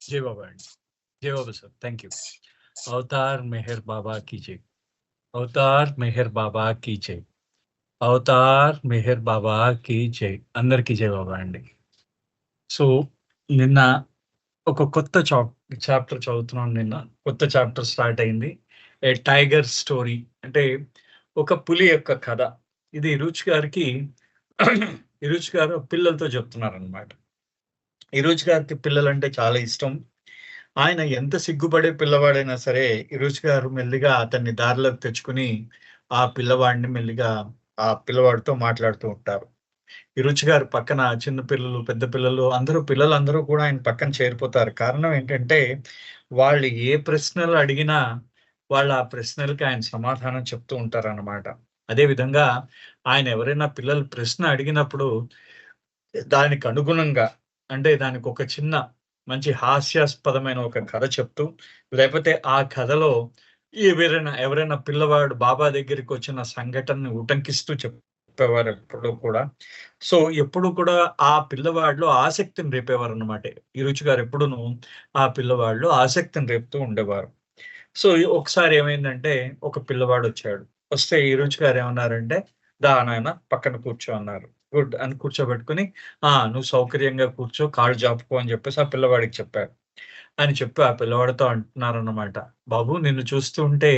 జై బాబా అండి. జై Baba sir. Thank you. Avatar Meher Baba కీ జై. అవతార్ మెహర్ బాబా కీ జై. అవతార్ మెహర్ బాబా కీ జై. అందరికీ జై బాబా అండి. సో నిన్న ఒక కొత్త చాప్టర్ చదువుతున్నాను. నిన్న కొత్త చాప్టర్ స్టార్ట్ అయింది. ఏ టైగర్ స్టోరీ, అంటే ఒక పులి యొక్క కథ. ఇది రుచి గారికి రుచి గారు పిల్లలతో చెప్తున్నారనమాట. రుచి గారికి పిల్లలంటే చాలా ఇష్టం. ఆయన ఎంత సిగ్గుపడే పిల్లవాడైనా సరే, రుచి గారు మెల్లిగా అతన్ని దారిలోకి తెచ్చుకొని, ఆ పిల్లవాడిని మెల్లిగా ఆ పిల్లవాడితో మాట్లాడుతూ ఉంటారు. రుచి గారి పక్కన చిన్న పిల్లలు, పెద్ద పిల్లలు పిల్లలందరూ కూడా ఆయన పక్కన చేరిపోతారు. కారణం ఏంటంటే, వాళ్ళు ఏ ప్రశ్నలు అడిగినా, వాళ్ళు ఆ ప్రశ్నలకి ఆయన సమాధానం చెప్తూ ఉంటారనమాట. అదే విధంగా ఆయన ఎవరైనా పిల్లలు ప్రశ్న అడిగినప్పుడు, దానికి అనుగుణంగా, అంటే దానికొక చిన్న మంచి హాస్యాస్పదమైన ఒక కథ చెప్తూ, లేపోతే ఆ కథలో ఎవరైనా పిల్లవాడు బాబా దగ్గరికొచ్చిన సంఘటనని ఉటంకిస్తూ చెప్పేవారు ఎప్పుడూ కూడా. సో, ఎప్పుడు కూడా ఆ పిల్లవాడిలో ఆసక్తిని రేపేవారనమాట. ఈ రుచి గారు ఎప్పుడూను ఆ పిల్లవాడిలో ఆసక్తిని రేపుతూ ఉండేవారు. సో, ఒకసారి ఏమైందంటే, ఒక పిల్లవాడొచ్చాడు. వస్తే ఈ రుచి గారు ఏమన్నారంటే, "దా నాయన పక్కన కూర్చో" అన్నారు. గుడ్ అని కూర్చోబెట్టుకొని, నువ్వు సౌకర్యంగా కూర్చో, కాళ్ళు జాపుకో" అని చెప్పేసి ఆ పిల్లవాడికి చెప్పారు. అని చెప్పి ఆ పిల్లవాడితో అంటున్నారన్నమాట. "బాబు, నిన్ను చూస్తూ ఉంటే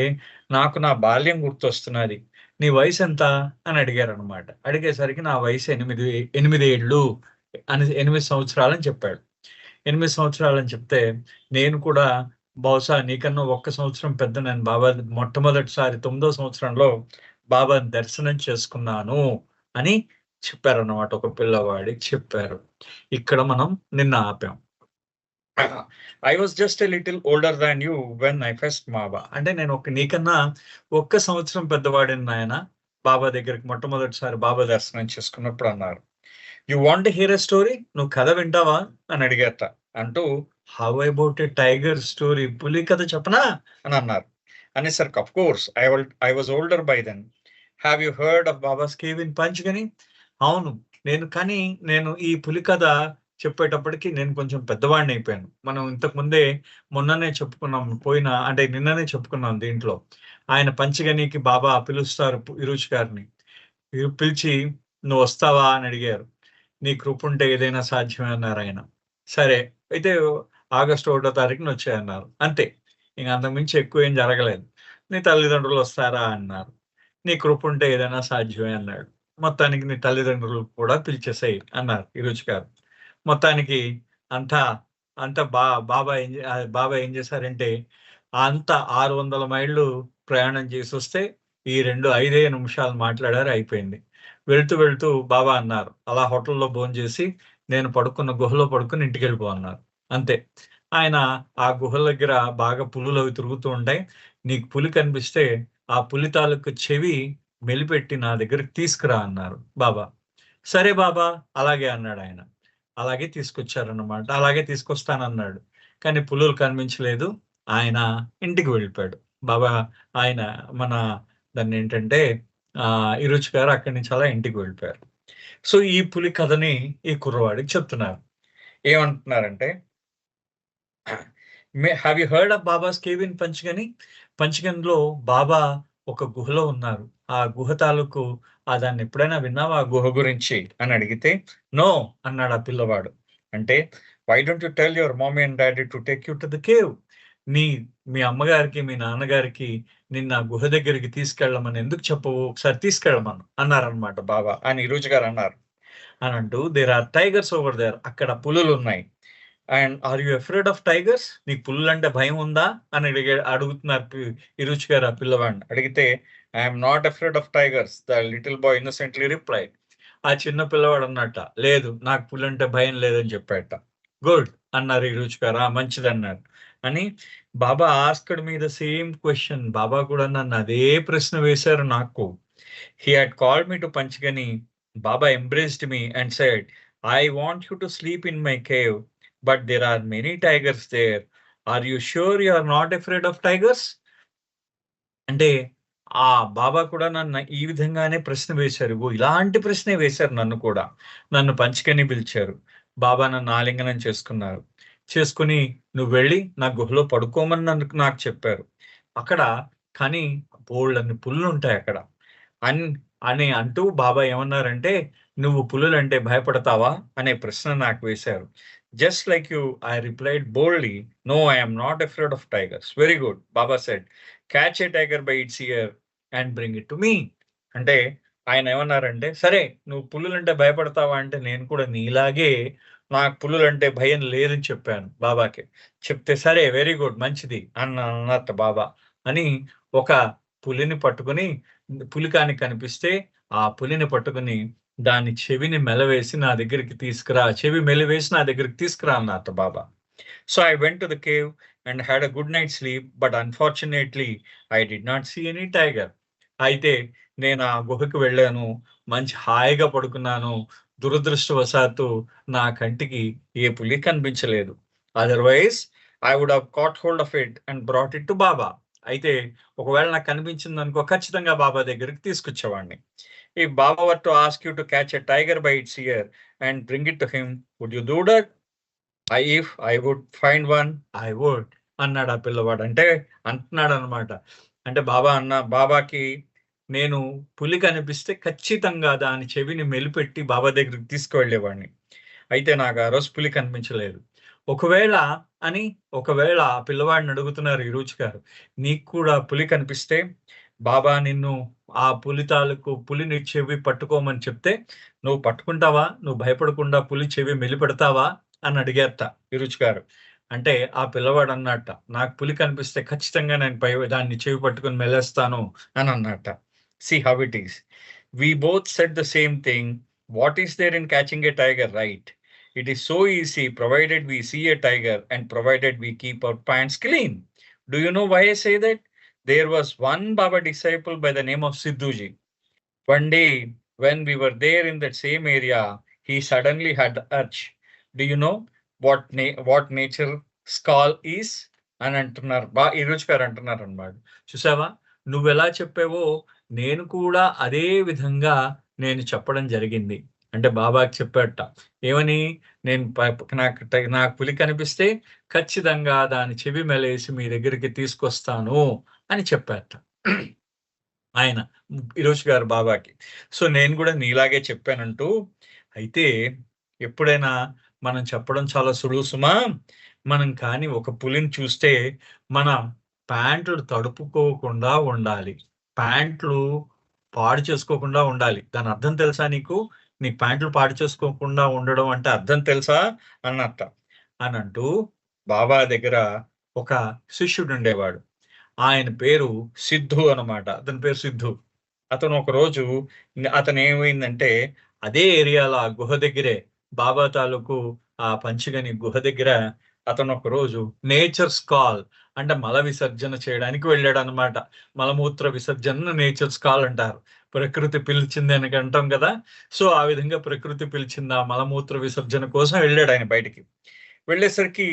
నాకు నా బాల్యం గుర్తొస్తున్నది. నీ వయసెంత?" అని అడిగారన్నమాట. అడిగేసరికి నా వయసు 8 ఏళ్ళు 8 సంవత్సరాలని చెప్పాడు. 8 సంవత్సరాలని చెప్తే, నేను కూడా బహుశా నీకన్నా ఒక్క సంవత్సరం పెద్ద నేను మొట్టమొదటిసారి 9వ సంవత్సరంలో బాబాని దర్శనం చేసుకున్నాను అని చెప్పారన్నమాట. ఒక పిల్లవాడికి చెప్పారు. ఇక్కడ మనం నిన్న ఆపాం. I was just a little older than you when I first Baba. అంటే నేను నీకన్నా ఒక్క సంవత్సరం పెద్దవాడిని నాయన, బాబా దగ్గరికి మొట్టమొదటిసారి బాబా దర్శనం చేసుకున్నప్పుడు అన్నారు. You want to hear a story? నువ్వు కథ వింటావా అని అడిగారట. అంటూ how about a tiger story, పులి కథ చెప్పనా అని అన్నారు. అనేసరికి of course I was older by then. Have you heard of Baba's cave in Panchgani? అవును. కానీ నేను ఈ పులి కథ చెప్పేటప్పటికి నేను కొంచెం పెద్దవాడిని అయిపోయాను. మనం ఇంతకు ముందే మొన్ననే చెప్పుకున్నాం. అంటే నిన్ననే చెప్పుకున్నాం దీంట్లో. ఆయన పంచగనికి బాబా పిలుస్తారు ఇరుచ్ గారిని. పిలిచి "నువ్వొస్తావా?" అని అడిగారు. "నీ కృపుంటే ఏదైనా సాధ్యమే" అన్నారాయన. సరే, అయితే ఆగస్టు 1 తారీఖున వచ్చేయన్నారు. అంతే. ఇంక అంతకుమించి ఎక్కువేం జరగలేదు. "నీ తల్లిదండ్రులొస్తారా?" అన్నారు. "నీ కృపుంటే ఏదైనా సాధ్యమే" అన్నాడు. "మొత్తానికి నీ తల్లిదండ్రులు కూడా పిలిచేసేయి" అన్నారు ఇరుచ్ గారు. మొత్తానికి అంతా అంతా బాబా ఏం చేశారంటే, అంతా 600 మైళ్ళు ప్రయాణం చేసొస్తే, ఈ 5 నిమిషాలు మాట్లాడారు, అయిపోయింది. వెళ్తూ బాబా అన్నారు, "అలా హోటల్‌లో భోంచేసి, నేను పడుకున్న గుహలో పడుకొని ఇంటికెళ్ళిపో" అన్నారు. అంతే. ఆయన ఆ గుహల దగ్గర బాగా పులులవి తిరుగుతూ ఉంటాయి. "నీకు పులి కనిపిస్తే, ఆ పులి తాలూకు చెవి మెలిపెట్టి నా దగ్గరికి తీసుకురా" అన్నారు బాబా. "సరే బాబా, అలాగే" అన్నాడాయన. అలాగే తీసుకొచ్చారన్నమాట. అలాగే తీసుకొస్తానన్నాడు. కానీ పులులు కనిపించలేదు. ఆయన ఇంటికి వెళ్ళిపోయాడు. బాబా ఆయన మన దాన్నేంటంటే ఇరుచ్ గారు అక్కడి నుంచి అలా ఇంటికి వెళ్ళిపోయారు. సో, ఈ పులి కథని ఈ కుర్రవాడికి చెప్తున్నారు. ఏమంటున్నారంటే, have you heard of Baba's cave in Panchgani? పంచ్‌గన్‌లో బాబా ఒక గుహలో ఉన్నారు. ఆ గుహ తాలూకు దాన్ని ఎప్పుడైనా విన్నావా ఆ గుహ గురించి అని అడిగితే, "నో" అన్నాడు ఆ పిల్లవాడు. అంటే, "why don't you tell your mummy and daddy to take you to the cave?" నీ మీ అమ్మగారికి, మీ నాన్నగారికి నిన్ను ఆ గుహ దగ్గరికి తీసుకెళ్ళమని ఎందుకు చెప్పవు? ఒకసారి తీసుకెళ్ళమను అన్నారన్నమాట బాబా అని ఈరోజు గారు అన్నారు. అనంటూ, "there are tigers over there." అక్కడ పులులున్నాయి. And are you afraid of tigers? నీకు పులులంటే భయం ఉందా? అని అడుగుతున్నారు ఇరుచ్ గారు ఆ పిల్లవాడిని. అడిగితే, "I am not afraid of tigers" the little boy innocently replied. ఆ చిన్న పిల్లవాడు అన్నట్ట, "లేదు, నాకు పులంటే భయం లేదని" చెప్పాడట. "గుడ్" అన్నారు ఇరుచ్ గారు. మంచిదన్నారు. అని Baba asked me the same question. Baba కూడా నన్ను అదే ప్రశ్న వేశారు నాకు. He had called me to Panchgani. Baba embraced me and said, "I want you to sleep in my cave, but there are many tigers there. Are you sure you are not afraid of tigers?" అంటే ఆ బాబా కూడా నన్ను ఈ విధంగానే ప్రశ్న వేశారు. ఇలాంటి ప్రశ్నే వేశారు నన్ను కూడా. నన్ను పంచకని పిలిచారు. బాబా నన్ను ఆలింగనం చేసుకున్నారు. చేసుకుని నువ్వు వెళ్ళి నా గుహలో పడుకోమని నాకు చెప్పారు. అక్కడ కానీ బోలెడన్ని పులులుంటాయి అక్కడ. అని అంటూ బాబా ఏమన్నారంటే, "నువ్వు పులులంటే భయపడతావా?" అనే ప్రశ్న నాకు వేశారు. Just like you I replied boldly, "no, I am not afraid of tigers." Very good. Baba said, "catch a tiger by its ear and bring it to me." అంటే ఆయన ఏమన్నారంటే, "సరే నువ్వు పులులంటే భయపడతావా?" అంటే నేను కూడా నీలాగే నాకు పులులంటే భయం లేదని చెప్పాను బాబాకి. చెప్తే, "సరే వెరీ గుడ్, మంచిది" అన్నట్టు బాబా. అని ఒక పులిని పట్టుకొని, పులి కానీ కనిపిస్తే ఆ పులిని పట్టుకొని దాని చెవిని మెలవేసి నా దగ్గరికి తీసుకురా, చెవి మెలివేసి నా దగ్గరికి తీసుకురా అన్నట్టు Baba. So I went to the cave and had a good night sleep, but unfortunately I did not see any tiger. అయితే నేను ఆ గుహకి వెళ్ళాను, మంచి హాయిగా పడుకున్నాను. దురదృష్టవశాత్తు నా కంటికి ఏ పులి కనిపించలేదు. Otherwise I would have caught hold of it and brought it to Baba. అయితే ఒకవేళ నాకు కనిపించింది అనుకో, ఖచ్చితంగా బాబా దగ్గరికి తీసుకొచ్చేవాడిని. If Baba were to ask you to catch a tiger by its ear and bring it to him, would you do that? If I would find one, I would అన్నాడు ఆ పిల్లవాడు. అంటే అంటున్నాడు అనమాట. అంటే బాబాకి నేను పులి కనిపిస్తే ఖచ్చితంగా దాని చెవిని మెలిపెట్టి బాబా దగ్గరికి తీసుకువెళ్ళేవాడిని. అయితే నాకు ఆ రోజు పులి కనిపించలేదు. ఒకవేళ అని ఒకవేళ ఆ పిల్లవాడిని అడుగుతున్నారు ఇరుచ్ గారు, "నీకు కూడా పులి కనిపిస్తే బాబా నిన్ను ఆ పులి తాలూకు పులిని చెవి పట్టుకోమని చెప్తే నువ్వు పట్టుకుంటావా? నువ్వు భయపడకుండా పులి చెవి మెలిపెడతావా?" అని అడిగారట ఇరుచ్ గారు. అంటే ఆ పిల్లవాడు అన్నట్ట, "నాకు పులి కనిపిస్తే ఖచ్చితంగా నేను దాన్ని చెవి పట్టుకొని మెలేస్తాను" అని అన్నట్ట. See how it is. We both said the same thing. What is there in catching a tiger, right? It is so easy provided we see a tiger and provided we keep our pants clean. Do you know why I say that? There was one Baba disciple by the name of Siddhuji. One day, when we were there in that same area, he suddenly had the urge. Do you know what nature skull is? అని అంటున్నారు. ఈరోజు గారు అంటున్నారు అన్నమాట. చూసావా, నువ్వెలా చెప్పావో నేను కూడా అదే విధంగా నేను చెప్పడం జరిగింది. అంటే బాబాకి చెప్పాడట. ఏమని? నేను నాకు పులి కనిపిస్తే ఖచ్చితంగా దాని చెవి మెలేసి మీ దగ్గరికి తీసుకొస్తాను అని చెప్పారట ఆయన. ఈరోజు గారు బాబాకి. సో నేను కూడా నీలాగే చెప్పానంటూ. అయితే ఎప్పుడైనా మనం చెప్పడం చాలా సులువు సుమా. మనం కానీ ఒక పులిని చూస్తే మన ప్యాంట్లు తడుపుకోకుండా ఉండాలి. ప్యాంట్లు పాడు చేసుకోకుండా ఉండాలి. దాని అర్థం తెలుసా నీకు? నీ ప్యాంట్లు పాడు చేసుకోకుండా ఉండడం అంటే అర్థం తెలుసా అన్నట్ట. అనంటూ బాబా దగ్గర ఒక శిష్యుడు ఉండేవాడు. ఆయన పేరు సిద్ధు అన్నమాట. అతని పేరు సిద్ధు. అతను ఒకరోజు అతనేమైందంటే అదే ఏరియాలో ఆ గుహ దగ్గరే బాబా తాలూకు ఆ పంచగని గుహ దగ్గర అతను ఒకరోజు నేచర్స్ కాల్ అంటే మల విసర్జన చేయడానికి వెళ్ళాడనమాట. మలమూత్ర విసర్జనను నేచర్స్ కాల్ అంటారు. ప్రకృతి పిలిచింది అని అంటాం కదా! సో ఆ విధంగా ప్రకృతి పిలిచింది ఆ మలమూత్ర విసర్జన కోసం వెళ్ళాడు ఆయన బయటికి. వెళ్ళేసరికి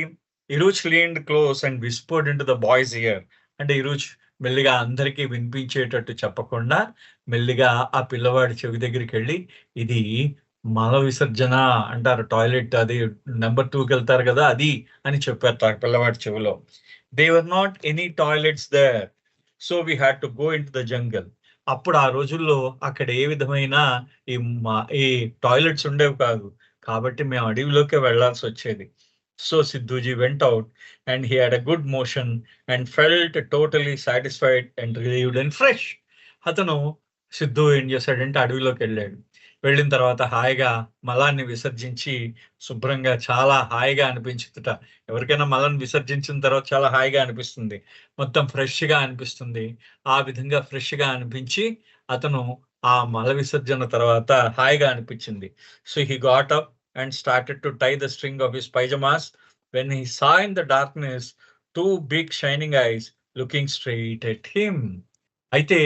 Eruch leaned close and whispered into the boy's ear. అంటే ఇరుచ్ మెల్లిగా అందరికీ వినిపించేటట్టు చెప్పకుండా మెల్లిగా ఆ పిల్లవాడి చెవి దగ్గరికెళ్ళి, "ఇది మల విసర్జన అంటారు. టాయిలెట్ అది నంబర్ 2కి వెళ్తారు కదా! అది" అని చెప్పారట ఆ పిల్లవాడి చెవిలో. There were not any toilets there. So we had to go into the jungle. అప్పుడు ఆ రోజుల్లో అక్కడ ఏ విధమైన ఈ ఈ టాయిలెట్స్ ఉండేవి కాదు. కాబట్టి మేము అడవిలోకే వెళ్ళాల్సొచ్చేది. So Siddhuji went out and he had a good motion and felt totally satisfied and relieved and fresh. అతను సిద్ధు ఏం చేశాడంటే అడవిలోకెళ్ళాడు. వెళ్ళిన తర్వాత హాయిగా మలాన్ని విసర్జించి శుభ్రంగా చాలా హాయిగా అనిపించుట. ఎవరికైనా మలం విసర్జించిన తర్వాత చాలా హాయిగా అనిపిస్తుంది. మొత్తం ఫ్రెష్‌గా అనిపిస్తుంది. ఆ విధంగా ఫ్రెష్‌గా అనిపించి అతను ఆ మల విసర్జన తర్వాత హాయిగా అనిపించింది. So he got up and started to tie the string of his pyjamas when he saw in the darkness 2 big shining eyes looking straight at him. అయితే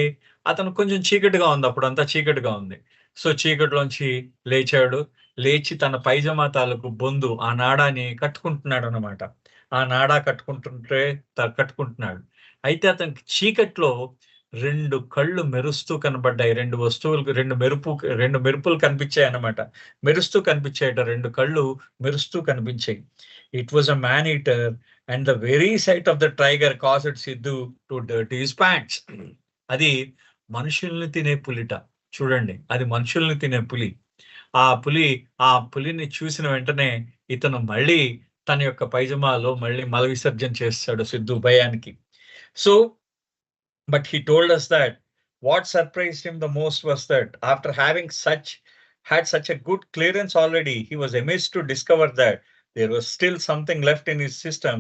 అతను కొంచెం చీకటిగా ఉంది. అప్పుడంతా చీకటిగా ఉంది. సో చీకటిలోంచి లేచాడు. లేచి తన పైజామా తాలూకు బొందు ఆ నాడాని కట్టుకుంటున్నాడనమాట. ఆ నాడా కట్టుకుంటుంటే కట్టుకుంటున్నాడు. అయితే అతనికి చీకట్లో 2 కళ్ళు మెరుస్తూ కనబడ్డాయి. 2 మెరుపులు కనిపించాయి అన్నమాట. మెరుస్తూ కనిపించాయట. 2 కళ్ళు మెరుస్తూ కనిపించాయి. It was a man eater and the very sight of the tiger caused Siddhu to dirty his pants. అది మనుషుల్ని తినే పులిట. చూడండి, అది మనుషుల్ని తినే పులి. ఆ పులిని చూసిన వెంటనే ఇతను మళ్ళీ తన యొక్క పైజమాలో మళ్ళీ మల విసర్జన చేస్తాడు సిద్ధు భయానికి. So but he told us that what surprised him the most was that after having had such a good clearance already, he was amazed to discover that there was still something left in his system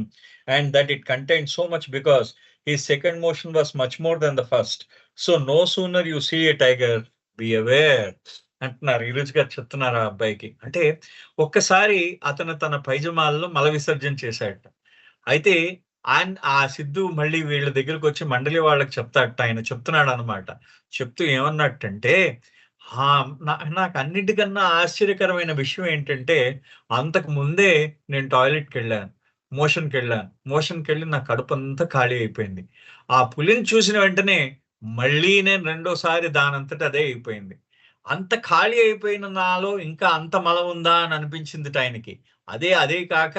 and that it contained so much because his second motion was much more than the first. So no sooner you see a tiger, be aware అంటున్నారు. ఈరోజు గారు చెప్తున్నారు ఆ అబ్బాయికి. అంటే ఒక్కసారి అతను తన పైజమాల్లో మల విసర్జన చేశాడట. అయితే ఆ సిద్ధు మళ్ళీ వీళ్ళ దగ్గరకు వచ్చి మండలి వాళ్ళకి చెప్తాడట. ఆయన చెప్తున్నాడు అనమాట. చెప్తూ ఏమన్నట్టంటే, నాకు అన్నిటికన్నా ఆశ్చర్యకరమైన విషయం ఏంటంటే, అంతకు ముందే నేను టాయిలెట్‌కెళ్ళాను. మోషన్‌కెళ్ళి నా కడుపంతా ఖాళీ అయిపోయింది. ఆ పులిని చూసిన వెంటనే మళ్ళీ నేను రెండోసారి దానంతట అదే అయిపోయింది. అంత ఖాళీ అయిపోయిన నాలో ఇంకా అంత మలం ఉందా అని అనిపించిందిట ఆయనకి. అదే కాక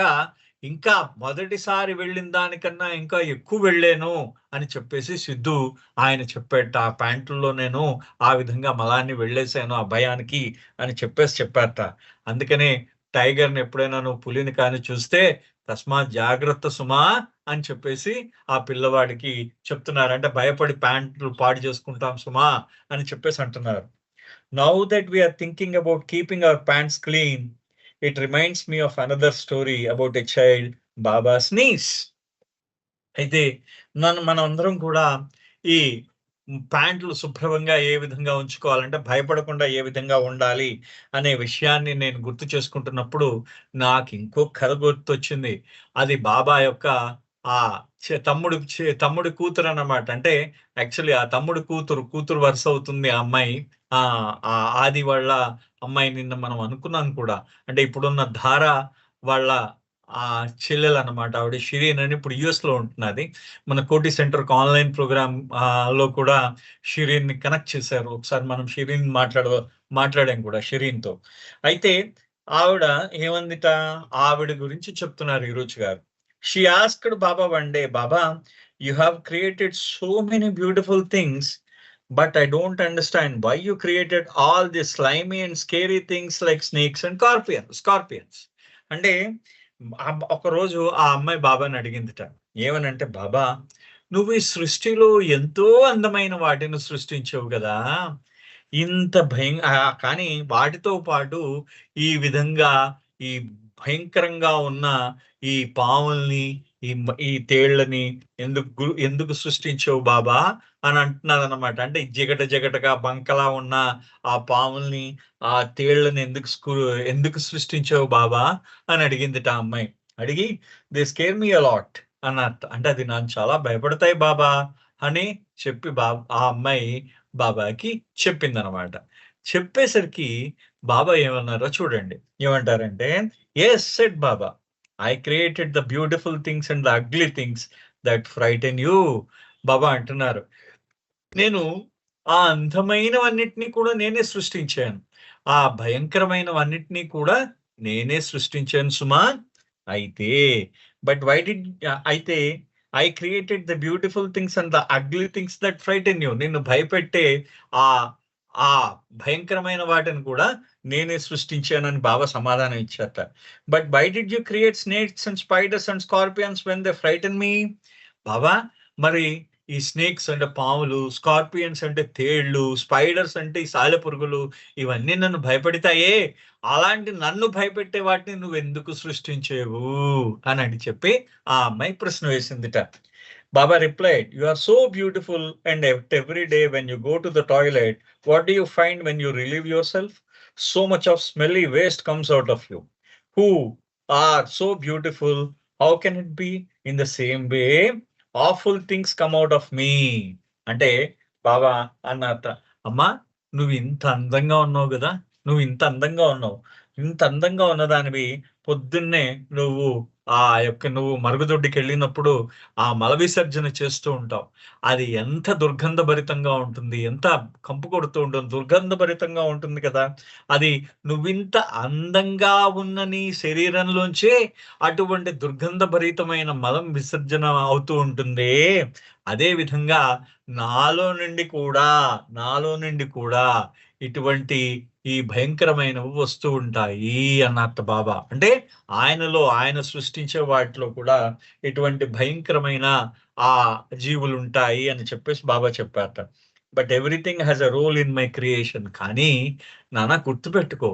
ఇంకా మొదటిసారి వెళ్ళిన దానికన్నా ఇంకా ఎక్కువ వెళ్ళాను అని చెప్పేసి సిద్ధు ఆయన చెప్పాట. ఆ ప్యాంటుల్లో నేను ఆ విధంగా మలాన్ని వెళ్ళేశాను ఆ భయానికి అని చెప్పారట. అందుకనే టైగర్‌ని ఎప్పుడైనా నువ్వు పులిని కానీ చూస్తే తస్మాత్ జాగ్రత్త సుమా అని చెప్పేసి ఆ పిల్లవాడికి చెప్తున్నారు. అంటే భయపడి ప్యాంట్లు పాడు చేసుకుంటాం సుమా అని చెప్పేసి అంటున్నారు. Now that we are thinking about keeping our pants clean, it reminds me of another story about a child, Baba's niece. అయితే మనం అందరం కూడా ఈ ప్యాంట్లు శుభ్రంగా ఏ విధంగా ఉంచుకోవాలంటే భయపడకుండా ఏ విధంగా ఉండాలి అనే విషయాన్ని నేను గుర్తు చేసుకుంటున్నప్పుడు నాకు ఇంకో కథ గుర్తొచ్చింది. అది బాబా యొక్క ఆ తమ్ముడి కూతురు అన్నమాట. అంటే యాక్చువల్లీ ఆ తమ్ముడి కూతురు వరుస అవుతుంది ఆ అమ్మాయి. ఆది వాళ్ళ అమ్మాయి నిన్న మనం అనుకున్నాం కూడా. అంటే ఇప్పుడున్న ధార వాళ్ళ చెల్లెలన్నమాట. ఆవిడ షిరీన్ అని ఇప్పుడు యుఎస్‌లో ఉంటున్నది. మన కోటి సెంటర్‌కి ఆన్‌లైన్ ప్రోగ్రామ్ లో కూడా షిరీన్‌ని కనెక్ట్ చేశారు. ఒకసారి మనం షిరీన్ మాట్లాడాం కూడా షిరీన్‌తో. అయితే ఆవిడ ఏమందిట, ఆవిడ గురించి చెప్తున్నారు ఈరోజు గారు. She asked Baba one day, Baba, you have created so many beautiful things, but I don't understand why you created all these slimy and scary things like snakes and scorpions. అంటే ఒకరోజు ఆ అమ్మాయి బాబాని అడిగిందిట. ఏమనంటే, బాబా నువ్వు ఈ సృష్టిలో ఎంతో అందమైన వాటిని సృష్టించావు కదా, ఇంత కానీ వాటితో పాటు ఈ విధంగా ఈ భయంకరంగా ఉన్న ఈ పాముల్ని ఈ తేళ్లని ఎందుకు సృష్టించావు బాబా అని అంటున్నారు అన్నమాట. అంటే జిగటగా బంకలా ఉన్న ఆ పాముల్ని ఆ తేళ్లని ఎందుకు సృష్టించావు బాబా అని అడిగిందిట ఆ అమ్మాయి. అడిగి దే స్కేర్ మీ అలాట్ అన్నట్టు. అంటే అది నాకు చాలా భయపడతాయి బాబా అని చెప్పి ఆ అమ్మాయి బాబాకి చెప్పిందనమాట. చెప్పేసరికి బాబా ఏమన్నారో చూడండి. ఏమంటారంటే, yes said Baba, I created the beautiful things and the ugly things that frighten you. బాబా అంటున్నారు, నేను ఆ అందమైనవన్నిటినీ కూడా నేనే సృష్టించాను, ఆ భయంకరమైనవన్నిటినీ కూడా నేనే సృష్టించాను సుమా. అయితే I created the beautiful things and the ugly things that ఫ్రైటన్ you. నిన్ను భయపెట్టే ఆ భయంకరమైన వాటిని కూడా నేనే సృష్టించానని బాబా సమాధానం ఇచ్చారట. But why did you create snakes and spiders and scorpions when they frighten me? Baba మరి ఈ స్నేక్స్ అంటే పాములు, స్కార్పియన్స్ అంటే తేళ్లు, స్పైడర్స్ అంటే ఈ సాలెపురుగులు, ఇవన్నీ నన్ను భయపెడతాయే, అలాంటి నన్ను భయపెట్టే వాటిని నువ్వు ఎందుకు సృష్టించేవు అని చెప్పి ఆ అమ్మాయి ప్రశ్న వేసిందిట. Baba replied, you are so beautiful, and every day when you go to the toilet, what do you find when you relieve yourself? So much of smelly waste comes out of you, who are so beautiful. How can it be? In the same way, awful things come out of me. అంటే బాబా అన్నట, అమ్మా నువ్వు ఇంత అందంగా ఉన్నావు కదా, ఇంత అందంగా ఉన్నదానివి పొద్దున్నే నువ్వు నువ్వు మరుగుదొడ్డికి వెళ్ళినప్పుడు ఆ మల విసర్జన చేస్తూ ఉంటావు. అది ఎంత దుర్గంధభరితంగా ఉంటుంది, ఎంత కంపు కొడుతూ ఉంటుంది, దుర్గంధభరితంగా ఉంటుంది కదా! అది నువ్వింత అందంగా ఉన్న నీ శరీరంలోంచే అటువంటి దుర్గంధభరితమైన మలం విసర్జన అవుతూ ఉంటుందే, అదే విధంగా నాలో నుండి కూడా ఇటువంటి ఈ భయంకరమైనవి వస్తూ ఉంటాయి అన్నట్టు బాబా. అంటే ఆయన సృష్టించే వాటిలో కూడా ఇటువంటి భయంకరమైన ఆ జీవులుంటాయి అని చెప్పేసి బాబా చెప్పారట. But everything has a role in my creation. కానీ నాన్న గుర్తుపెట్టుకో,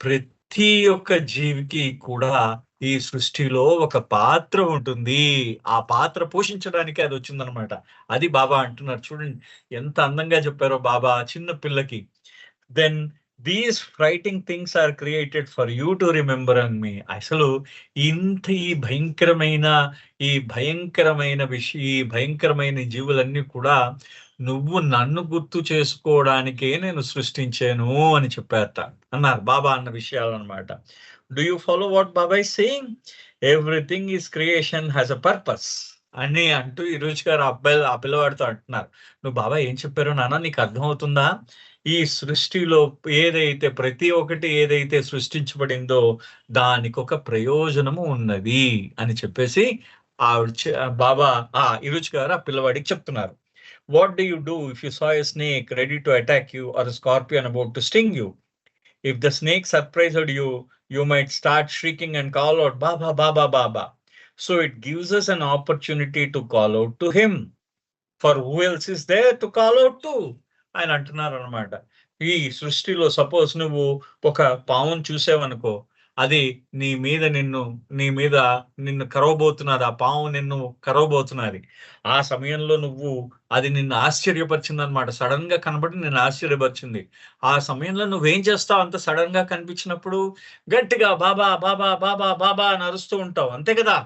ప్రతి ఒక్క జీవికి కూడా ఈ సృష్టిలో ఒక పాత్ర ఉంటుంది. ఆ పాత్ర పోషించడానికి అది వచ్చిందనమాట. అది బాబా అంటున్నారు. చూడండి ఎంత అందంగా చెప్పారో బాబా చిన్న పిల్లకి. Then these frightening things are created for you to remember on me. అసలు ఇంత ఈ భయంకరమైన జీవులన్నీ కూడా నువ్వు నన్ను గుర్తు చేసుకోవడానికే నేను సృష్టించాను అని చెప్పారట. అన్నారు బాబా అన్న విషయాలన్నమాట. Do you follow what Baba is saying? Everything is creation has a purpose అని అంటూ ఈ రోజు గారు ఆ పిల్లవాడితో అంటున్నారు. నువ్వు బాబా ఏం చెప్పారో నాన్న నీకు అర్థమవుతుందా? ఈ సృష్టిలో ప్రతి ఒక్కటి ఏదైతే సృష్టించబడిందో దానికొక ప్రయోజనము ఉన్నది అని చెప్పేసి ఆవిడ బాబా ఇరుచ్ గారు ఆ పిల్లవాడికి చెప్తున్నారు. What do you do if you saw a snake ready to attack you or a scorpion about to sting you? If the snake surprised you, you might start shrieking and call out, Baba, Baba, Baba. So it gives us an opportunity to call out to him. For who else is there to call out to? ఆయన అంటున్నారు అనమాట. ఈ సృష్టిలో suppose నువ్వు ఒక పావును చూసావనుకో, అది నీ మీద నిన్ను కరవబోతున్నది. ఆ పాము నిన్ను కరవబోతున్నది. ఆ సమయంలో అది నిన్ను ఆశ్చర్యపరిచిందనమాట. సడన్ గా కనబడి నిన్ను ఆశ్చర్యపరిచింది. ఆ సమయంలో నువ్వేం చేస్తావు? అంత సడన్ గా కనిపించినప్పుడు గట్టిగా బాబా బాబా బాబా బాబా అని అరుస్తూ ఉంటావు, అంతే కదా?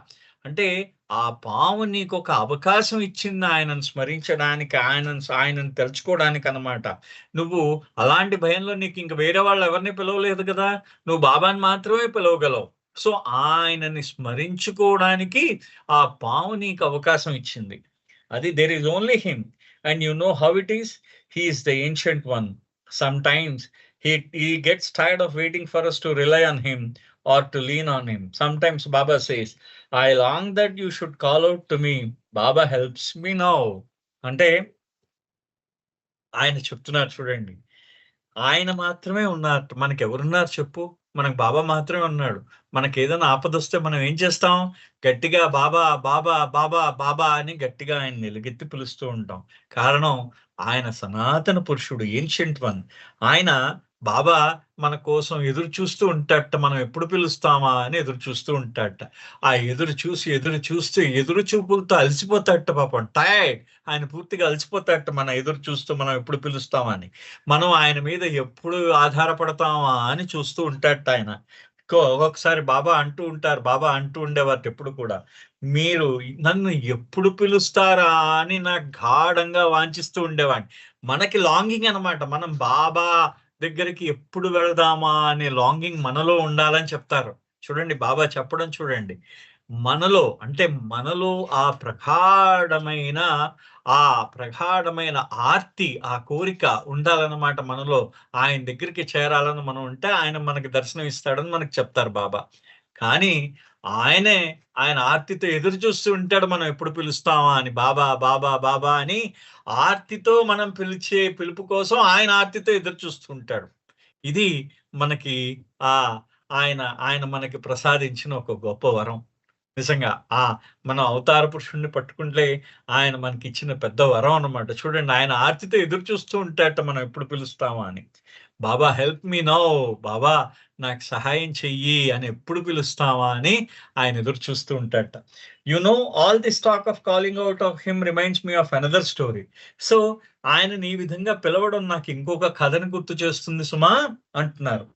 అంటే ఆ పాము నీకొక అవకాశం ఇచ్చింది ఆయనను స్మరించడానికి, ఆయనను తలుచుకోవడానికి అన్నమాట. నువ్వు అలాంటి భయంలో నీకు ఇంక వేరే వాళ్ళు ఎవరిని పిలవలేదు కదా! నువ్వు బాబాని మాత్రమే పిలవగలవు. సో ఆయనని స్మరించుకోవడానికి ఆ పాము నీకు అవకాశం ఇచ్చింది. అది there is only him. And you know how it is. He is the ancient one. Sometimes he gets tired of waiting for us to rely on him or to lean on him. Sometimes Baba says, I long that you should call out to me. Baba helps me now. అంటే ఆయన చెప్తున్నారు చూడండి. ఆయన మాత్రమే ఉన్నారు. మనకెవరున్నారు చెప్పు? మనకు బాబా మాత్రమే ఉన్నాడు. మనకేదైనా ఆపదొస్తే మనం ఏం చేస్తాం? గట్టిగా బాబా, బాబా, బాబా, బాబా అని గట్టిగా ఆయన్ని ఎలుగెత్తి పిలుస్తూ ఉంటాం. కారణం ఆయన సనాతన పురుషుడు, ఏన్షియంట్ వన్. ఆయన బాబా మన కోసం ఎదురు చూస్తూ ఉంటాడట. మనం ఎప్పుడు పిలుస్తామా అని ఎదురు చూస్తూ ఉంటాడట. ఆ ఎదురు చూస్తూ ఎదురు చూపులతో అలసిపోతాడట పాపం. టైర్డ్. ఆయన పూర్తిగా అలసిపోతాడట మనం ఎదురు చూస్తూ మనం ఎప్పుడు పిలుస్తామా అని. మనం ఆయన మీద ఎప్పుడు ఆధారపడతామా అని చూస్తూ ఉంటాడట ఆయన. ఒక్కొక్కసారి బాబా అంటూ ఉండేవారు ఎప్పుడు కూడా, మీరు నన్ను ఎప్పుడు పిలుస్తారా అని నాకు గాఢంగా వాంఛిస్తూ ఉండేవాడిని. మనకి లాంగింగ్ అన్నమాట. మనం బాబా దగ్గరికి ఎప్పుడు వెళదామా అనే లాంగింగ్ మనలో ఉండాలని చెప్తారు. చూడండి బాబా చెప్పడం చూడండి. మనలో ఆ ప్రగాఢమైన ఆర్తి, ఆ కోరిక ఉండాలన్నమాట మనలో. ఆయన దగ్గరికి చేరాలని మనం ఉంటే ఆయన మనకి దర్శనం ఇస్తాడని మనకు చెప్తారు బాబా. కానీ ఆయన ఆర్తితో ఎదురు చూస్తూ ఉంటాడు మనం ఎప్పుడు పిలుస్తామా అని. బాబా బాబా బాబా అని ఆర్తితో మనం పిలిచే పిలుపు కోసం ఆయన ఆర్తితో ఎదురు చూస్తూ ఉంటాడు. ఇది మనకి ఆ ఆయన మనకి ప్రసాదించిన ఒక గొప్ప వరం. నిజంగా మనం అవతార పురుషుడిని పట్టుకుంటే ఆయన మనకిచ్చిన పెద్ద వరం అన్నమాట. చూడండి ఆయన ఆర్తితో ఎదురు చూస్తూ ఉంటాడట మనం ఎప్పుడు పిలుస్తామా అని. బాబా హెల్ప్ మీ నౌ, బాబా నాకు సహాయం చెయ్యి అని ఎప్పుడు పిలుస్తామా అని ఆయన ఎదురు చూస్తూ ఉంటాడట. You know all this talk of calling out of him reminds me of another story. So ఆయన ఈ విధంగా పిలవడం నాకు ఇంకొక కథను గుర్తు చేస్తుంది సుమా అంటున్నారు.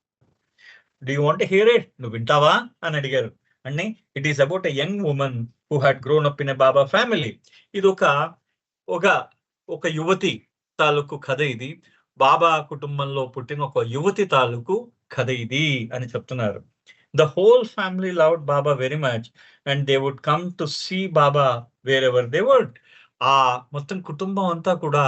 Do you want to here it? నువ్వు వింటావా అని అడిగారు. అండి it is about a young women who had grown up in a Baba family. ఇది ఒక యువతి తాలూకు కథ ఇది. బాబా కుటుంబంలో పుట్టిన ఒక యువతి తాలూకు కథ ఇది అని చెప్తున్నారు. The whole family loved Baba very much, and they would come to see Baba wherever they would. ఆ మొత్తం కుటుంబం అంతా కూడా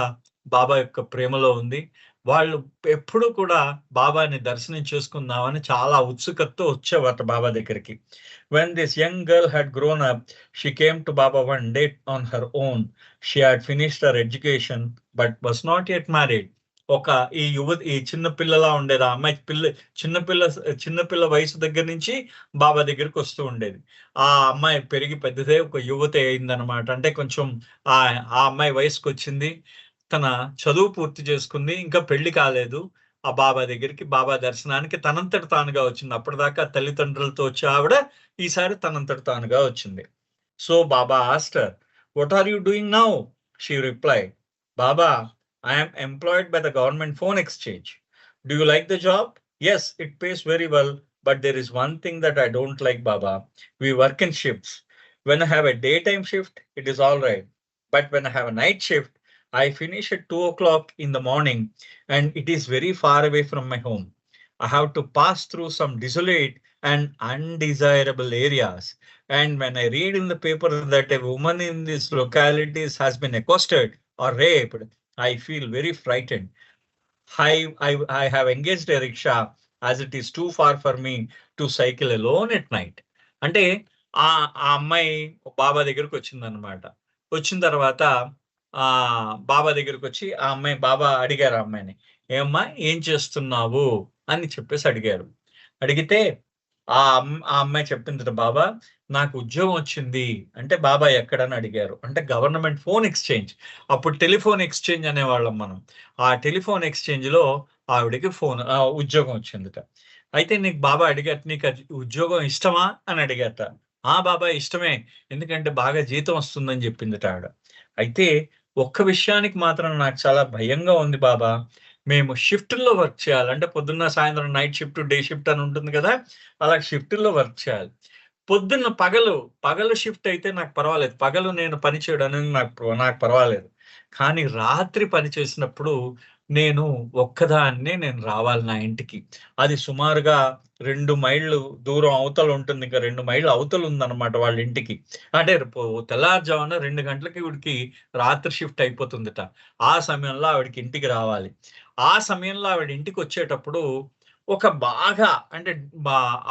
బాబా యొక్క ప్రేమలో ఉంది. వాళ్ళు ఎప్పుడు కూడా బాబాని దర్శనం చేసుకుందామని చాలా ఉత్సుకతతో వచ్చేవారట బాబా దగ్గరికి. When this young girl had grown up, she came to Baba one day on her own. She had finished her education but was not yet married. ఒక ఈ చిన్న పిల్లలా ఉండేది. ఆ అమ్మాయి చిన్నపిల్ల వయసు దగ్గర నుంచి బాబా దగ్గరికి వస్తూ ఉండేది. ఆ అమ్మాయి పెరిగి పెద్దదే ఒక యువతి అయిందనమాట. అంటే కొంచెం ఆ ఆ అమ్మాయి వయసుకొచ్చింది. తన చదువు పూర్తి చేసుకుంది. ఇంకా పెళ్లి కాలేదు. ఆ బాబా దగ్గరికి, బాబా దర్శనానికి తనంతట తానుగా వచ్చింది. అప్పటిదాకా తల్లిదండ్రులతో వచ్చే ఆవిడ ఈసారి తనంతట తానుగా వచ్చింది. So Baba asked her, "What are you doing now?" She replied, "Baba, I am employed by the government phone exchange. Do you like the job?" "Yes, it pays very well, but there is one thing that I don't like, Baba. We work in shifts. When I have a daytime shift, it is all right. But when I have a night shift, I finish at 2 o'clock in the morning and it is very far away from my home. I have to pass through some desolate and undesirable areas. And when I read in the paper that a woman in these localities has been accosted or raped, I feel very frightened. I have engaged a rickshaw as it is too far for me to cycle alone at night." అంటే ఆ అమ్మాయి బాబా దగ్గరికి వచ్చిందనమాట. వచ్చిన తర్వాత బాబా దగ్గరికి వచ్చి ఆ అమ్మాయి బాబా అడిగారు ఆ అమ్మాయిని, "ఏమ్మా ఏం చేస్తున్నావు?" అని చెప్పేసి అడిగారు. అడిగితే ఆ అమ్మాయి చెప్పిందట, "బాబా నాకు ఉద్యోగం వచ్చింది." అంటే బాబా ఎక్కడని అడిగారు. అంటే గవర్నమెంట్ ఫోన్ ఎక్స్చేంజ్. అప్పుడు టెలిఫోన్ ఎక్స్చేంజ్ అనేవాళ్ళం మనం. ఆ టెలిఫోన్ ఎక్స్చేంజ్‌లో ఆవిడకి ఉద్యోగం వచ్చిందట. అయితే నీకు బాబా అడిగారు, "నీకు అది ఉద్యోగం ఇష్టమా?" అని అడిగారట. "ఆ! బాబా ఇష్టమే. ఎందుకంటే బాగా జీతం వస్తుందని" చెప్పిందట ఆవిడ. అయితే ఒక్క విషయానికి మాత్రం నాకు చాలా భయంగా ఉంది బాబా. మేము షిఫ్టుల్లో వర్క్ చేయాలి. అంటే పొద్దున్న, సాయంత్రం నైట్ షిఫ్ట్, డే షిఫ్ట్ అని ఉంటుంది కదా! అలా షిఫ్టుల్లో వర్క్ చేయాలి. పగలు షిఫ్ట్ అయితే నాకు పర్వాలేదు. పగలు నేను పని చేయడానికి నాకు పర్వాలేదు. కానీ రాత్రి పని చేసినప్పుడు నేను ఒక్కదాన్నే రావాలి నా ఇంటికి. అది సుమారుగా 2 మైళ్ళు దూరం అవతల ఉంటుంది. ఇంకా 2 మైళ్ళు అవతల ఉందన్నమాట వాళ్ళ ఇంటికి. అంటే తెల్లారుజామున 2 గంటలకి ఈవిడకి రాత్రి షిఫ్ట్ అయిపోతుందట. ఆ సమయంలో ఆవిడకి ఇంటికి రావాలి. ఆ సమయంలో ఆవిడ ఇంటికొచ్చేటప్పుడు ఒక బాగా అంటే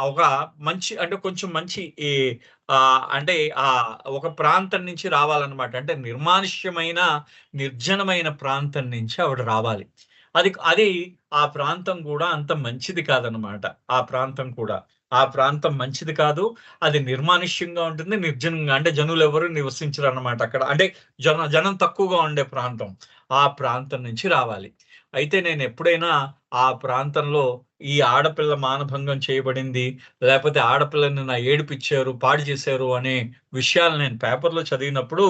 ఒక మంచి అంటే కొంచెం మంచి అంటే ఒక ప్రాంతం నుంచి రావాలన్నమాట. అంటే నిర్మానుష్యమైన, నిర్జనమైన ప్రాంతం నుంచి ఆవిడ రావాలి. అది ఆ ప్రాంతం గూడా అంత మంచిది కాదన్నమాట. ఆ ప్రాంతం కూడా. ఆ ప్రాంతం మంచిది కాదు. అది నిర్మానుష్యంగా ఉంటుంది. నిర్జనంగా అంటే జనులెవరు నివసించరన్నమాట అక్కడ. అంటే జనం తక్కువగా ఉండే ప్రాంతం. ఆ ప్రాంతం నుంచి రావాలి. అయితే నేనెప్పుడైనా ఆ ప్రాంతంలో ఈ ఆడపిల్ల మానభంగం చేయబడింది, లేపోతే ఆడపిల్లని ఏడిపిచ్చారు, పాడు చేశారు అనే విషయాలు నేను పేపర్‌లో చదివినప్పుడు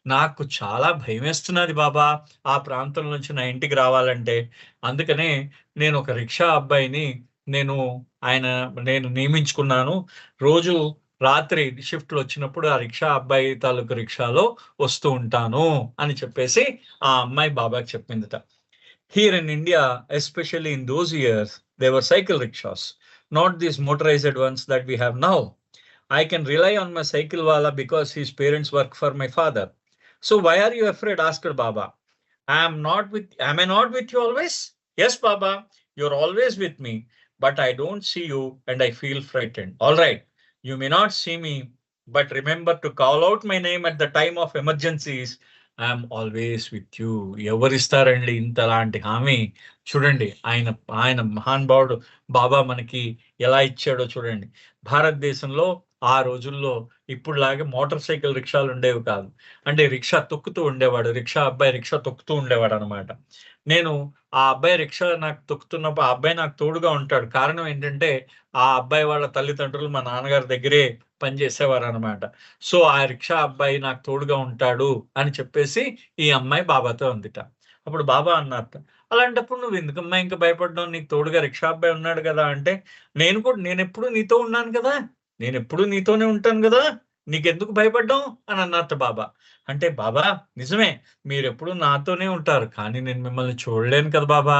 నాకు చాలా భయమేస్తున్నది బాబా! ఆ ప్రాంతం నుంచి నా ఇంటికి రావాలంటే. అందుకనే నేను ఒక రిక్షా అబ్బాయిని నేను నేను నియమించుకున్నాను. రోజు రాత్రి షిఫ్ట్‌లు వచ్చినప్పుడు ఆ రిక్షా అబ్బాయి తాలూకు రిక్షాలో వస్తూ ఉంటాను అని చెప్పేసి ఆ అమ్మాయి బాబాకి చెప్పిందట. Here in India, especially in those years, there were cycle rickshaws, not these motorized ones that we have now. I can rely on my cycle wala because his parents work for my father. So why are you afraid? Asked Baba. Am I not with you always? Yes, Baba, you're always with me, but I don't see you and I feel frightened. All right, you may not see me, but remember to call out my name at the time of emergencies. I'm always with you. ఎవరిస్తారండి ఇంతలాంటి హామీ? చూడండి ఆయన ఆయన మహానుభావుడు బాబా మనకి ఎలా ఇచ్చాడో చూడండి. భారతదేశంలో ఆ రోజుల్లో ఇప్పుడులాగా మోటార్ సైకిల్ రిక్షాలు ఉండేవి కాదు. అంటే రిక్షా తొక్కుతూ ఉండేవాడు. అబ్బాయి రిక్షా తొక్కుతూ ఉండేవాడు అనమాట. నేను ఆ అబ్బాయి రిక్షా నాకు తొక్కుతున్నప్పుడు ఆ అబ్బాయి నాకు తోడుగా ఉంటాడు. కారణం ఏంటంటే ఆ అబ్బాయి వాళ్ళ తల్లిదండ్రులు మా నాన్నగారి దగ్గరే పనిచేసేవారనమాట. సో ఆ రిక్షా అబ్బాయి నాకు తోడుగా ఉంటాడు అని చెప్పేసి ఈ అమ్మాయి బాబాతో అందిట. అప్పుడు బాబా అన్నారట, "అలాంటప్పుడు నువ్వు ఎందుకమ్మా ఇంకా భయపడ్డావు? నీకు తోడుగా రిక్షా అబ్బాయి ఉన్నాడు కదా" అంటే, నేనెప్పుడు నీతో ఉన్నాను కదా! నేనెప్పుడు నీతోనే ఉంటాను గదా! నీకెందుకు భయపడ్డావు?" అని అన్నారట బాబా. అంటే, "బాబా నిజమే మీరెప్పుడు నాతోనే ఉంటారు. కానీ నేను మిమ్మల్ని చూడలేను కదా బాబా.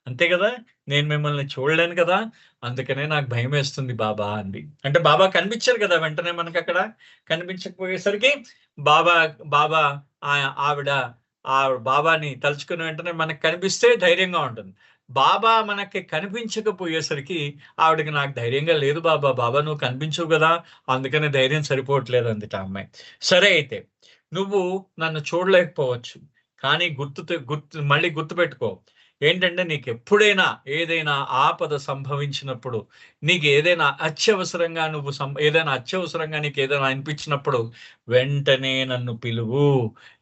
అంతే కదా, నేను మిమ్మల్ని చూడలేను కదా, అందుకనే నాకు భయం వేస్తుంది బాబా అంది. అంటే బాబా కనిపించారు కదా వెంటనే మనకి అక్కడ. కనిపించకపోయేసరికి బాబా బాబా ఆవిడ ఆ బాబాని తలుచుకున్న వెంటనే మనకు కనిపిస్తే ధైర్యంగా ఉంటుంది. బాబా మనకి కనిపించకపోయేసరికి ఆవిడకి నాకు ధైర్యంగా లేదు బాబా, బాబా నువ్వు కనిపించవు కదా, అందుకనే ధైర్యం సరిపోవట్లేదు అందుట అమ్మాయి. సరే అయితే నువ్వు నన్ను చూడలేకపోవచ్చు, కానీ మళ్ళీ గుర్తుపెట్టుకో, ఏంటంటే నీకు ఎప్పుడైనా ఏదైనా ఆపద సంభవించినప్పుడు, నీకు ఏదైనా అత్యవసరంగా ఏదైనా అత్యవసరంగా నీకు ఏదైనా అనిపించినప్పుడు వెంటనే నన్ను పిలువు,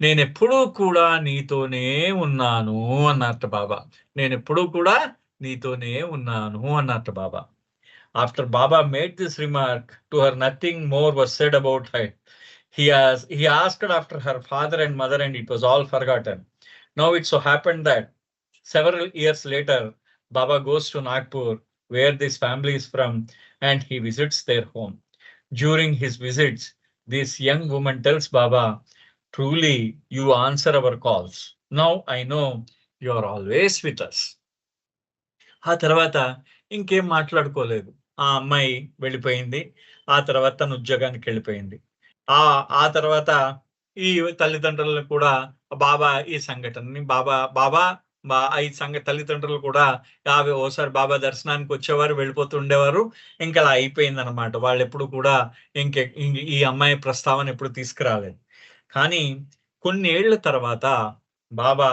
నేనెప్పుడూ కూడా నీతోనే ఉన్నాను అన్నట్టు బాబా. నేనెప్పుడూ కూడా నీతోనే ఉన్నాను అన్నట్టు Baba. After Baba made this remark to her, nothing more was said about her. He asked after her father and mother, and it was all forgotten. Now it so happened that several years later, Baba goes to Nagpur, where this family is from, and he visits their home. During his visits, this young woman tells Baba, "Truly, you answer our calls. Now I know you are always with us." ఆ తర్వాత ఇంకేం మాట్లాడుకోలేదు. ఆ అమ్మాయి వెళ్ళిపోయింది. ఆ తర్వాత తన ఉద్యోగానికి వెళ్ళిపోయింది. ఆ ఆ తర్వాత ఈ తల్లిదండ్రులు కూడా బాబా ఈ సంఘటనని బాబా బాబా ఈ తల్లిదండ్రులు కూడా ఓసారి బాబా దర్శనానికి వచ్చేవారు, వెళ్ళిపోతూ ఉండేవారు. ఇంకా అలా అయిపోయిందనమాట. వాళ్ళెప్పుడు కూడా ఈ అమ్మాయి ప్రస్తావన ఎప్పుడు తీసుకురాలేదు. కానీ కొన్ని ఏళ్ల తర్వాత బాబా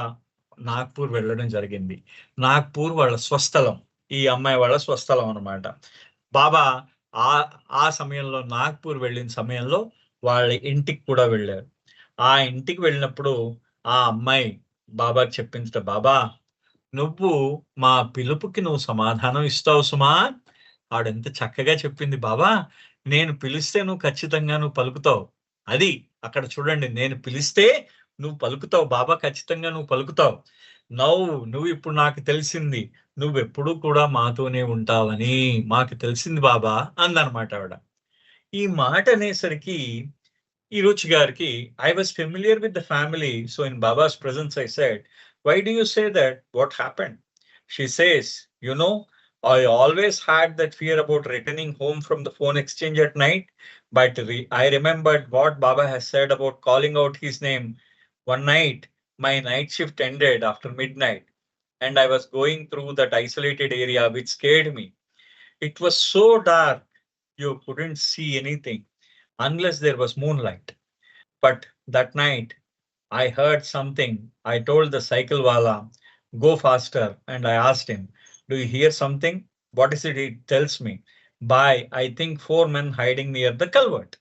నాగ్పూర్ వెళ్ళడం జరిగింది. నాగ్పూర్ వాళ్ళ స్వస్థలం. ఈ అమ్మాయి వాళ్ళ స్వస్థలం అనమాట. బాబా ఆ ఆ సమయంలో నాగ్పూర్ వెళ్ళిన సమయంలో వాళ్ళ ఇంటికి కూడా వెళ్ళారు. ఆ ఇంటికి వెళ్ళినప్పుడు ఆ అమ్మాయి బాబాకి చెప్పిందట, "బాబా, నువ్వు మా పిలుపుకి నువ్వు సమాధానం ఇస్తావు సుమా." ఆవిడెంత చక్కగా చెప్పింది, "బాబా, నేను పిలిస్తే నువ్వు ఖచ్చితంగా పలుకుతావు." అది అక్కడ చూడండి, నేను పిలిస్తే నువ్వు పలుకుతావు బాబా, ఖచ్చితంగా నువ్వు పలుకుతావు. నువ్వు ఇప్పుడు నాకు తెలిసింది, నువ్వెప్పుడూ కూడా మాతోనే ఉంటావని మాకు తెలిసింది బాబా అందనమాట ఆవిడ. ఈ మాట అనేసరికి ఈరోజు గారికి, "I was familiar with the family, so in Baba's presence I said, 'Why do you say that? What happened?' She says, 'You know, I always had that fear about returning home from the phone exchange at night, but I remembered what Baba has said about calling out his name. One night, my night shift ended after midnight, and I was going through that isolated area which scared me. It was so dark, you couldn't see anything unless there was moonlight. But that night, I heard something. I told the cycle wala, 'Go faster.' And I asked him, 'Do you hear something?' What is it? He tells me, 'By, I think 4 men hiding near the culvert.'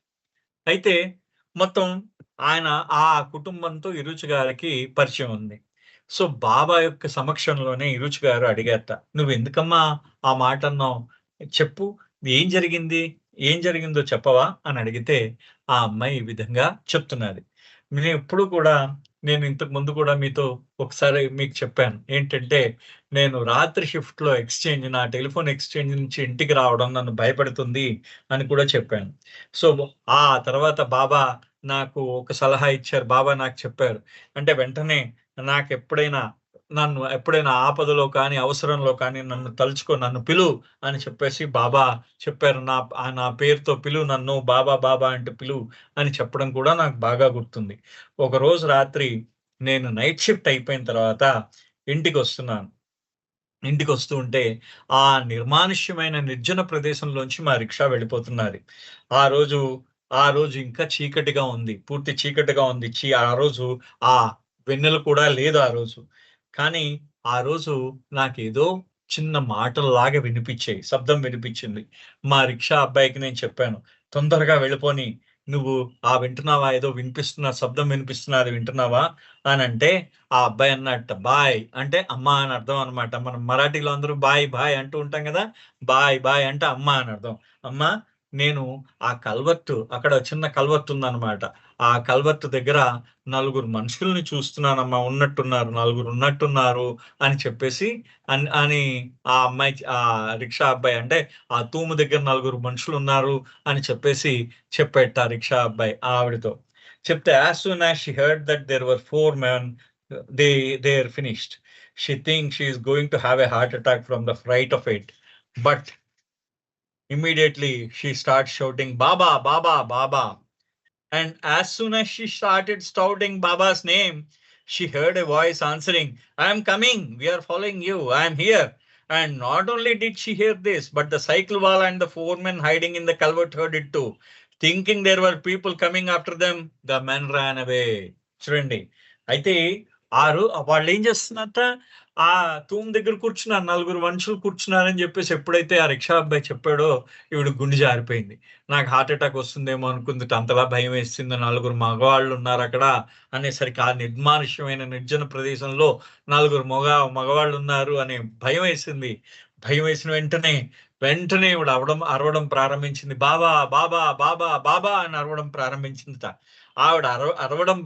అయితే మొత్తం ఆయన ఆ కుటుంబంతో ఇరుచి గారికి పరిచయం ఉంది. So, బాబా యొక్క సమక్షంలోనే ఇరుచి గారు అడిగారట, "నువ్వెందుకమ్మా ఆ మాట అన్నావు? చెప్పు, ఏం జరిగింది? ఏం జరిగిందో చెప్పవా?" అని అడిగితే ఆ అమ్మాయి ఈ విధంగా చెప్తున్నది. నేనెప్పుడు కూడా నేను ఇంతకు ముందు కూడా మీతో ఒకసారి మీకు చెప్పాను. ఏంటంటే, నేను రాత్రి షిఫ్ట్‌లో నా టెలిఫోన్ ఎక్స్‌చేంజ్ నుంచి ఇంటికి రావడం నన్ను భయపెడుతుంది అని కూడా చెప్పాను. సో, ఆ తర్వాత బాబా నాకు ఒక సలహా ఇచ్చారు. బాబా నాకు చెప్పారు. అంటే వెంటనే నాకెప్పుడైనా ఎప్పుడైనా ఆపదలో కానీ, అవసరంలో కానీ నన్ను తలుచుకో, నన్ను పిలువు అని చెప్పేసి బాబా చెప్పారు. నా పేరుతో పిలువు నన్ను, బాబా బాబా అంటూ పిలువు అని చెప్పడం కూడా నాకు బాగా గుర్తుంది. ఒకరోజు రాత్రి నేను నైట్ షిఫ్ట్ అయిపోయిన తర్వాత ఇంటికొస్తున్నాను. ఇంటికొస్తూ ఉంటే ఆ నిర్మానుష్యమైన నిర్జన ప్రదేశంలోంచి మా రిక్షా వెళ్ళిపోతున్నది. ఆ రోజు ఆ రోజు ఇంకా చీకటిగా ఉంది. పూర్తి చీకటిగా ఉంది. ఆ రోజు ఆ వెన్నెల కూడా లేదు ఆ రోజు. కానీ ఆ రోజు నాకేదో చిన్న మాటల్లాగా వినిపిచ్చాయి. శబ్దం వినిపిచ్చింది. మా రిక్షా అబ్బాయికి నేను చెప్పాను, "తొందరగా వెళ్ళిపోని. నువ్వు వింటున్నావా? ఏదో శబ్దం వినిపిస్తున్నది వింటున్నావా?" అనంటే ఆ అబ్బాయి అన్నట్ట, బాయ్ అంటే అమ్మ అని అర్థం అనమాట. మనం మరాఠీలో అందరూ బాయ్ బాయ్ అంటూ ఉంటాం కదా! బాయ్ బాయ్ అంటే అమ్మ అని అర్థం. అమ్మ, నేను అక్కడ చిన్న కల్వర్ట్ ఉందనమాట. ఆ కల్వర్ట్ దగ్గర నలుగురు మనుషుల్ని చూస్తున్నానమ్మా, నలుగురు ఉన్నట్టున్నారు అని చెప్పేసి అని ఆ అమ్మాయి రిక్షా అబ్బాయి అంటే ఆ తూము దగ్గర నలుగురు మనుషులున్నారు అని చెప్పేసి చెప్పేట రిక్షా అబ్బాయి ఆవిడతో. చెప్తే, "as soon as she heard that there were 4 men, they are finished. She thinks she is going to have a heart attack from the fright of it. But immediately she starts shouting, Baba, Baba, Baba. And as soon as she started shouting Baba's name, she heard a voice answering, I am coming, we are following you, I am here. And not only did she hear this, but the cycle wall and the foreman hiding in the culvert heard it too. Thinking there were people coming after them, the men ran away. చూడండి, అయితే వాళ్ళు ఏం చేస్తున్నారట, ఆ తూము దగ్గర కూర్చున్నారు, నలుగురు మనుషులు కూర్చున్నారని చెప్పేసి ఎప్పుడైతే ఆ రిక్షా అబ్బాయి చెప్పాడో, ఈవిడ గుండె జారిపోయింది. నాకు హార్ట్ అటాక్ వస్తుందేమో అనుకుంది, అంతలా భయం వేసింది, నలుగురు మగవాళ్ళు ఉన్నారు అక్కడ అనేసరికి, ఆ నిర్మానుష్యమైన నిర్జన ప్రదేశంలో నలుగురు మగవాళ్ళు ఉన్నారు అనే భయం వేసింది. భయం వేసిన వెంటనే ఇవిడ అరవడం ప్రారంభించింది. బాబా బాబా బాబా బాబా అని అరవడం ప్రారంభించిందిట. ఆవిడ అరవడం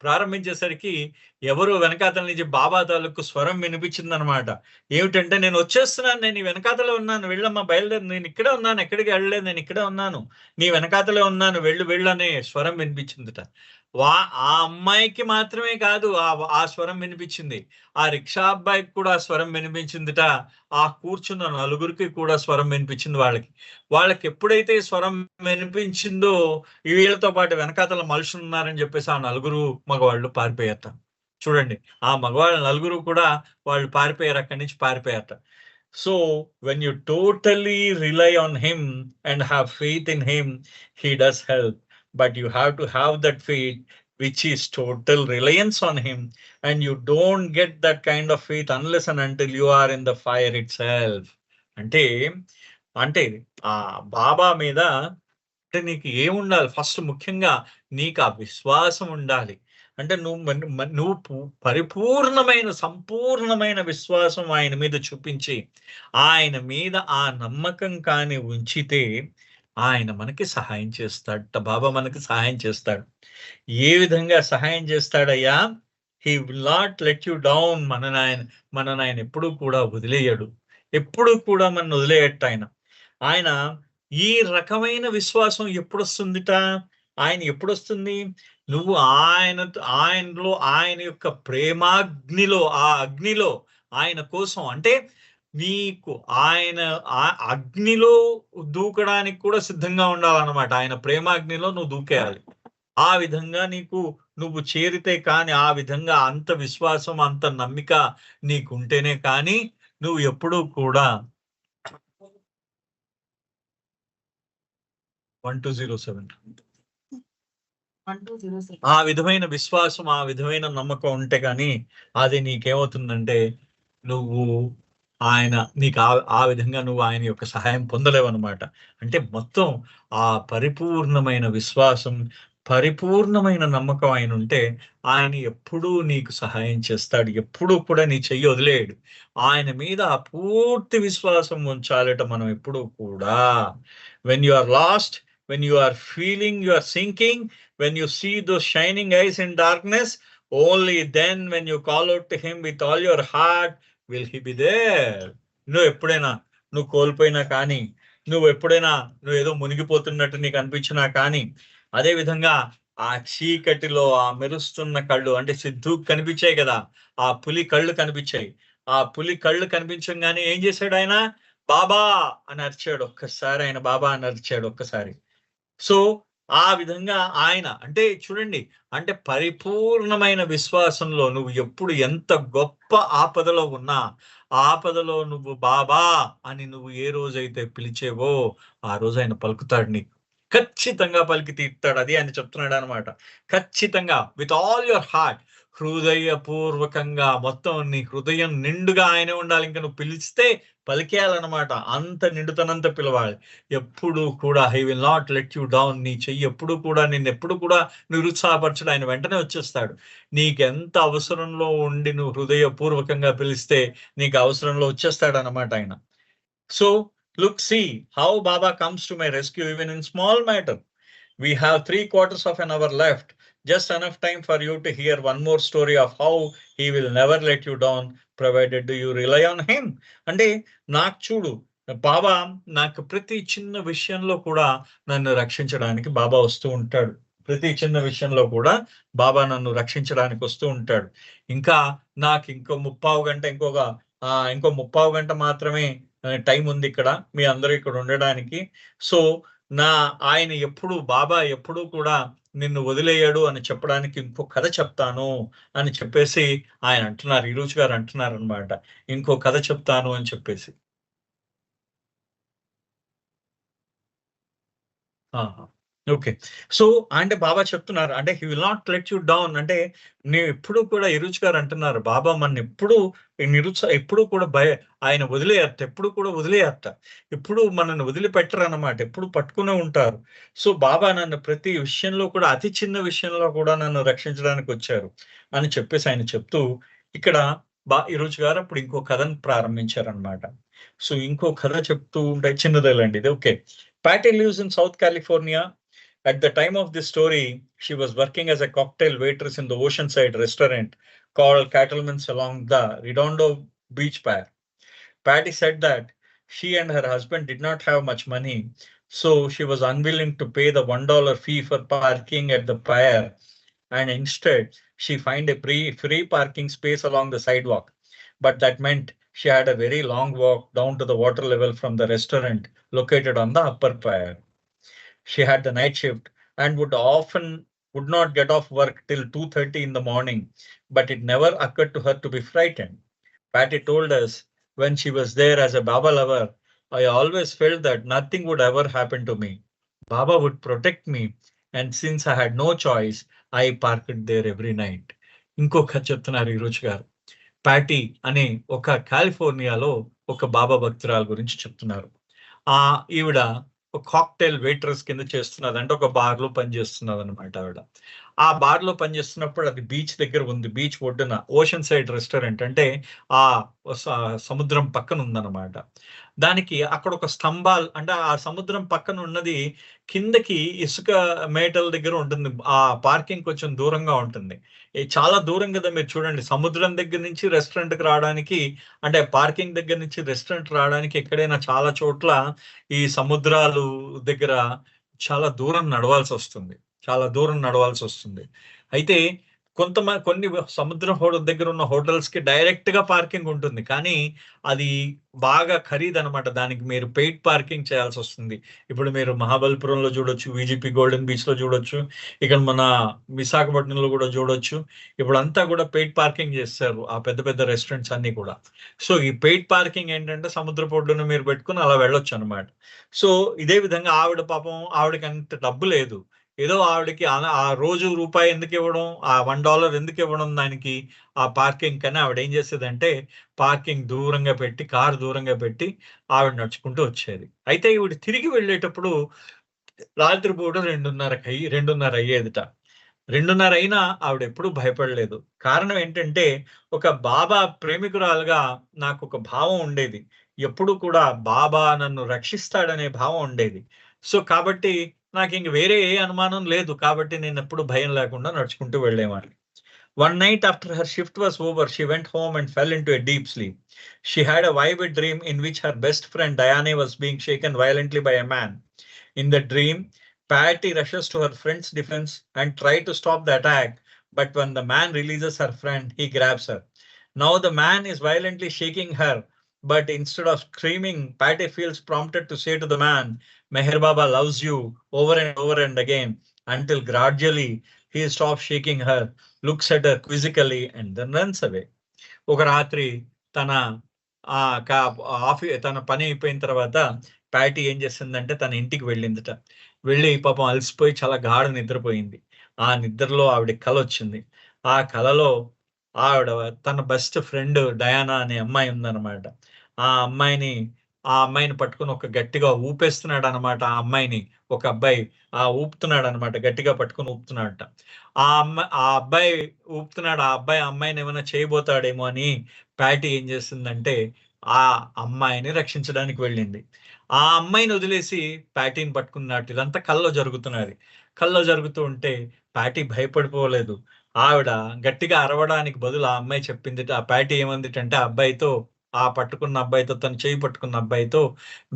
ప్రారంభించేసరికి ఎవరు వెనకాతల నుంచి బాబా తాలూకు స్వరం వినిపించిందనమాట. ఏమిటంటే, నేను వచ్చేస్తున్నాను, నేను నీ వెనకాతలే ఉన్నాను, వెళ్ళమ్మా బయలుదేరి, నేను ఇక్కడే ఉన్నాను, ఎక్కడికి వెళ్ళలేదు, నేను ఇక్కడే ఉన్నాను, నీ వెనకాతలే ఉన్నాను, వెళ్ళు అనే స్వరం వినిపించిందిట. ఆ అమ్మాయికి మాత్రమే కాదు ఆ స్వరం వినిపించింది, ఆ రిక్షా అబ్బాయికి కూడా స్వరం వినిపించిందిట. ఆ కూర్చున్న నలుగురికి కూడా స్వరం వినిపించింది. వాళ్ళకి ఎప్పుడైతే స్వరం వినిపించిందో, వీళ్ళతో పాటు వెనకాతల మనుషులు ఉన్నారని చెప్పేసి ఆ నలుగురు మగవాళ్ళు పారిపోయారట. చూడండి, ఆ మగవాళ్ళ నలుగురు కూడా వాళ్ళు పారిపోయారు, అక్కడి నుంచి పారిపోయారట. So when you totally rely on him and have faith in him, he does help. But you have to have that faith which is total reliance on him, and you don't get that kind of faith unless and until you are in the fire itself. అంటే ఆ బాబా మీద అంటే నీకు ఏముండాలి? First ముఖ్యంగా నీకు ఆ విశ్వాసం ఉండాలి. అంటే నువ్వు పరిపూర్ణమైన సంపూర్ణమైన విశ్వాసం ఆయన మీద చూపించి, ఆయన మీద ఆ నమ్మకం కానీ ఉంచితే ఆయన మనకి సహాయం చేస్తాడట. బాబా మనకి సహాయం చేస్తాడు. ఏ విధంగా సహాయం చేస్తాడయ్యా? He will not let you down. మన నాయన ఎప్పుడూ కూడా వదిలేయడు, ఎప్పుడూ కూడా మన వదిలేయట ఆయన. ఈ రకమైన విశ్వాసం ఎప్పుడొస్తుందిట? ఎప్పుడొస్తుంది? నువ్వు ఆయనలో, ఆయన యొక్క ప్రేమాగ్నిలో, ఆ అగ్నిలో ఆయన కోసం, అంటే నీకు ఆయన అగ్నిలో దూకడానికి కూడా సిద్ధంగా ఉండాలన్నమాట. ఆయన ప్రేమాగ్నిలో నువ్వు దూకేయాలి. ఆ విధంగా నువ్వు చేరితే కానీ, ఆ విధంగా అంత విశ్వాసం, అంత నమ్మిక నీకుంటేనే కానీ నువ్వు ఎప్పుడూ కూడా 1207 ఆ విధమైన విశ్వాసం, ఆ విధమైన నమ్మకం ఉంటే కానీ అది నీకేమవుతుందంటే, నువ్వు నీకు ఆ విధంగా నువ్వు ఆయన యొక్క సహాయం పొందలేవు అనమాట. అంటే మొత్తం ఆ పరిపూర్ణమైన విశ్వాసం, పరిపూర్ణమైన నమ్మకం ఆయన ఉంటే, ఆయన ఎప్పుడూ నీకు సహాయం చేస్తాడు, ఎప్పుడూ కూడా నీ చెయ్యి వదిలేయడు. ఆయన మీద పూర్తి విశ్వాసం ఉంచాలట మనం ఎప్పుడూ కూడా. when you are lost, when you are feeling you are sinking, when you see those shining eyes in darkness, only then when you call out to him with all your heart will he be there. నువ్వు కోల్పోయినా కానీ, నువ్వు ఏదో మునిగిపోతున్నట్టు నీకు అనిపించినా కానీ, అదే విధంగా ఆ చీకటిలో ఆ మెరుస్తున్న కళ్ళు, అంటే సిద్ధు కనిపించాయి కదా, ఆ పులి కళ్ళు కనిపించాయి. ఆ పులి కళ్ళు కనిపించగానే ఏం చేశాడు ఆయన? బాబా అని అరిచాడు ఒక్కసారి. ఆయన బాబా అని అరిచాడు ఒక్కసారి. సో ఆ విధంగా ఆయన, అంటే చూడండి, అంటే పరిపూర్ణమైన విశ్వాసంలో నువ్వు ఎప్పుడు ఎంత గొప్ప ఆపదలో ఉన్నా, ఆపదలో నువ్వు బాబా అని నువ్వు ఏ రోజైతే పిలిచేవో ఆ రోజు ఆయన పలుకుతాడు, నీకు ఖచ్చితంగా పలికి తీర్తాడు. అది ఆయన చెప్తున్నాడు అనమాట. ఖచ్చితంగా విత్ ఆల్ యువర్ హార్ట్, హృదయపూర్వకంగా, మొత్తం నీ హృదయం నిండుగా ఆయనే ఉండాలి. ఇంకా నువ్వు పిలిస్తే పలికేయాలన్నమాట. అంత నిండుతనంత పిలవాలి. ఎప్పుడు కూడా he will not let you down. నీ చెయ్యి ఎప్పుడు కూడా నిన్నెప్పుడు కూడా నిరుత్సాహపరచడు. ఆయన వెంటనే వచ్చేస్తాడు. నీకెంత అవసరంలో ఉండి నువ్వు హృదయపూర్వకంగా పిలిస్తే నీకు అవసరంలో వచ్చేస్తాడు అన్నమాట ఆయన. So look, see how Baba comes to my rescue even in small matter. We have 3/4 of an hour left. Just enough time for you to hear one more story of how he will never let you down provided you rely on him. అంటే నాకు చూడు, బాబా నాకు ప్రతి చిన్న విషయంలో కూడా నన్ను రక్షించడానికి బాబా వస్తూ ఉంటాడు. ప్రతి చిన్న విషయంలో కూడా బాబా నన్ను రక్షించడానికి వస్తూ ఉంటాడు. ఇంకా నాకు ఇంకో ముప్పావు గంట మాత్రమే టైం ఉంది ఇక్కడ. మీ అందరూ ఇక్కడ ఉండడానికి. సో, బాబా ఎప్పుడూ కూడా నిన్ను వదిలేయడు అని చెప్పడానికి ఇంకో కథ చెప్తాను అని చెప్పేసి ఆయన అంటున్నారు. ఈరోజు గారు అంటున్నారనమాట. ఇంకో కథ చెప్తాను అని చెప్పేసి. ఆహా! ఓకే. సో, అంటే బాబా చెప్తున్నారు. అంటే he will not let you down. అంటే నీవెప్పుడు కూడా ఇరుచ్ గారు అంటున్నారు. బాబా మన్నెప్పుడు ఎప్పుడు కూడా ఆయన వదిలేయరట. ఎప్పుడు కూడా వదిలేయరట. ఎప్పుడు మనల్ని వదిలిపెట్టరనమాట. ఎప్పుడు పట్టుకునే ఉంటారు. సో, బాబా నన్ను ప్రతి విషయంలో కూడా అతి చిన్న విషయంలో కూడా నన్ను రక్షించడానికొచ్చారు అని చెప్పేసి ఆయన చెప్తూ ఇక్కడ ఇరుచ్ గారు అప్పుడు ఇంకో కథను ప్రారంభించారనమాట. సో, ఇంకో కథ చెప్తూ ఉంటే చిన్నదేలెండి ఇది. Okay. Patty lives in South California. At the time of this story, she was working as a cocktail waitress in the Oceanside restaurant called Cattleman's along the Redondo Beach Pier. Patty said that she and her husband did not have much money, so she was unwilling to pay the $1 fee for parking at the pier, and instead she found a free parking space along the sidewalk. But that meant she had a very long walk down to the water level from the restaurant located on the upper pier. She had the night shift and would not get off work till 2:30 in the morning, but it never occurred to her to be frightened. Patty told us when she was there as a Baba lover, I always felt that nothing would ever happen to me. Baba would protect me, and since I had no choice, I parked there every night. ఇంకొక చెప్తున్నారు ఈరోజు గారు. Patty అనే ఒక కాలిఫోర్నియాలో ఒక బాబా భక్తురాల గురించి చెప్తున్నారు. ఈవిడ ఒక కాక్టైల్ వెయిట్రెస్ కింద చేస్తున్నది. అంటే ఒక బార్‌లో పనిచేస్తున్నదనమాట ఆవిడ. ఆ బార్‌లో పనిచేస్తున్నప్పుడు అది బీచ్ దగ్గర ఉంది. బీచ్ ఒడ్డున ఓషన్ సైడ్ రెస్టారెంట్ అంటే స సముద్రం పక్కన ఉందనమాట. దానికి అక్కడ ఒక అంటే ఆ సముద్రం పక్కన ఉన్నది కిందకి ఇసుక మేటల దగ్గర ఉంటుంది. ఆ పార్కింగ్ కొంచెం దూరంగా ఉంటుంది. చాలా దూరం కదా! మీరు చూడండి. సముద్రం దగ్గర నుంచి రెస్టారెంట్‌కి రావడానికి అంటే పార్కింగ్ దగ్గర నుంచి రెస్టారెంట్ రావడానికి ఎక్కడైనా చాలా చోట్ల ఈ సముద్రాలు దగ్గర చాలా దూరం నడవాల్సొస్తుంది. చాలా దూరం నడవాల్సొస్తుంది. అయితే కొన్ని సముద్రం దగ్గర ఉన్న హోటల్స్‌కి డైరెక్ట్‌గా పార్కింగ్ ఉంటుంది. కానీ అది బాగా ఖరీదనమాట. దానికి మీరు పెయిడ్ పార్కింగ్ చేయాల్సొస్తుంది. ఇప్పుడు మీరు మహాబలిపురంలో చూడొచ్చు, వీజీపీ గోల్డెన్ బీచ్‌లో చూడొచ్చు. ఇక్కడ మన విశాఖపట్నంలో కూడా చూడొచ్చు. ఇప్పుడంతా కూడా పెయిడ్ పార్కింగ్ చేసేసారు. ఆ పెద్ద పెద్ద రెస్టారెంట్స్ అన్నీ కూడా. సో, ఈ పెయిడ్ పార్కింగ్ ఏంటంటే సముద్రపు ఒడ్డున మీరు పెట్టుకొని అలా వెళ్ళొచ్చనమాట. సో, ఇదే విధంగా ఆవిడకి అంత డబ్బు లేదు. ఏదో ఆవిడకి ఆ రోజు రూపాయి ఎందుకివ్వడం, ఆ $1 ఎందుకివ్వడం దానికి, ఆ పార్కింగ్‌కని ఆవిడేం చేసేదంటే, పార్కింగ్ దూరంగా పెట్టి, కారు దూరంగా పెట్టి, ఆవిడ నడుచుకుంటూ వచ్చేది. అయితే ఈవిడ తిరిగి వెళ్ళేటప్పుడు రాత్రిపూట 2:30 అయ్యేదిట. 2:30 అయినా ఆవిడెప్పుడూ భయపడలేదు. కారణం ఏంటంటే, ఒక బాబా ప్రేమికురాలుగా నాకొక భావం ఉండేది. ఎప్పుడూ కూడా బాబా నన్ను రక్షిస్తాడనే భావం ఉండేది. సో, కాబట్టి నాకింక వేరే ఏ అనుమానం లేదు. కాబట్టి నేనెప్పుడు భయం లేకుండా నడుచుకుంటూ వెళ్ళేవాడిని. One night after her shift was over, she went home and fell into a deep sleep. She had a vivid dream in which her best friend Diane was being shaken violently by a man. In the dream, Patty rushes to her friend's defense and tries to stop the attack, but when the man releases her friend, he grabs her. Now the man is violently shaking her, but instead of screaming, Patty feels prompted to say to the man, Meher Baba loves you, over and over and again, until gradually he stops shaking her, looks at her quizzically, and then runs away. ఒక రాత్రి తన తన పని అయిపోయిన తర్వాత patty ఏం చేసిందంటే తన ఇంటికి వెళ్ళిందట. వెళ్ళి పాపం అలసిపోయి చాలా గాఢ నిద్రపోయింది. ఆ నిద్రలో ఆవిడకి కలొచ్చింది. ఆ కలలో ఆవిడ తన బెస్ట్ ఫ్రెండ్ డయానా అనే అమ్మాయి ఉందన్నమాట. ఆ అమ్మాయిని పట్టుకొని గట్టిగా ఊపేస్తున్నాడనమాట. ఆ అమ్మాయిని ఒక అబ్బాయి ఊపుతున్నాడనమాట. గట్టిగా పట్టుకొని ఊపుతున్నాడట. ఆ అబ్బాయి ఊపుతున్నాడు. ఆ అబ్బాయి అమ్మాయిని ఏమైనా చేయబోతాడేమో అని ప్యాటీ ఏం చేసిందంటే ఆ అమ్మాయిని రక్షించడానికి వెళ్ళింది. ఆ అమ్మాయిని వదిలేసి ప్యాటీని పట్టుకున్నట్టు ఇదంతా కల్లో జరుగుతున్నది. కల్లో జరుగుతూ ఉంటే ప్యాటీ భయపడిపోలేదు. ఆవిడ గట్టిగా అరవడానికి బదులు ఆ అమ్మాయి చెప్పిందిట. ఆ ప్యాటీ ఏమందిటంటే ఆ అబ్బాయితో, ఆ పట్టుకున్న అబ్బాయితో, తన చేయి పట్టుకున్న అబ్బాయితో,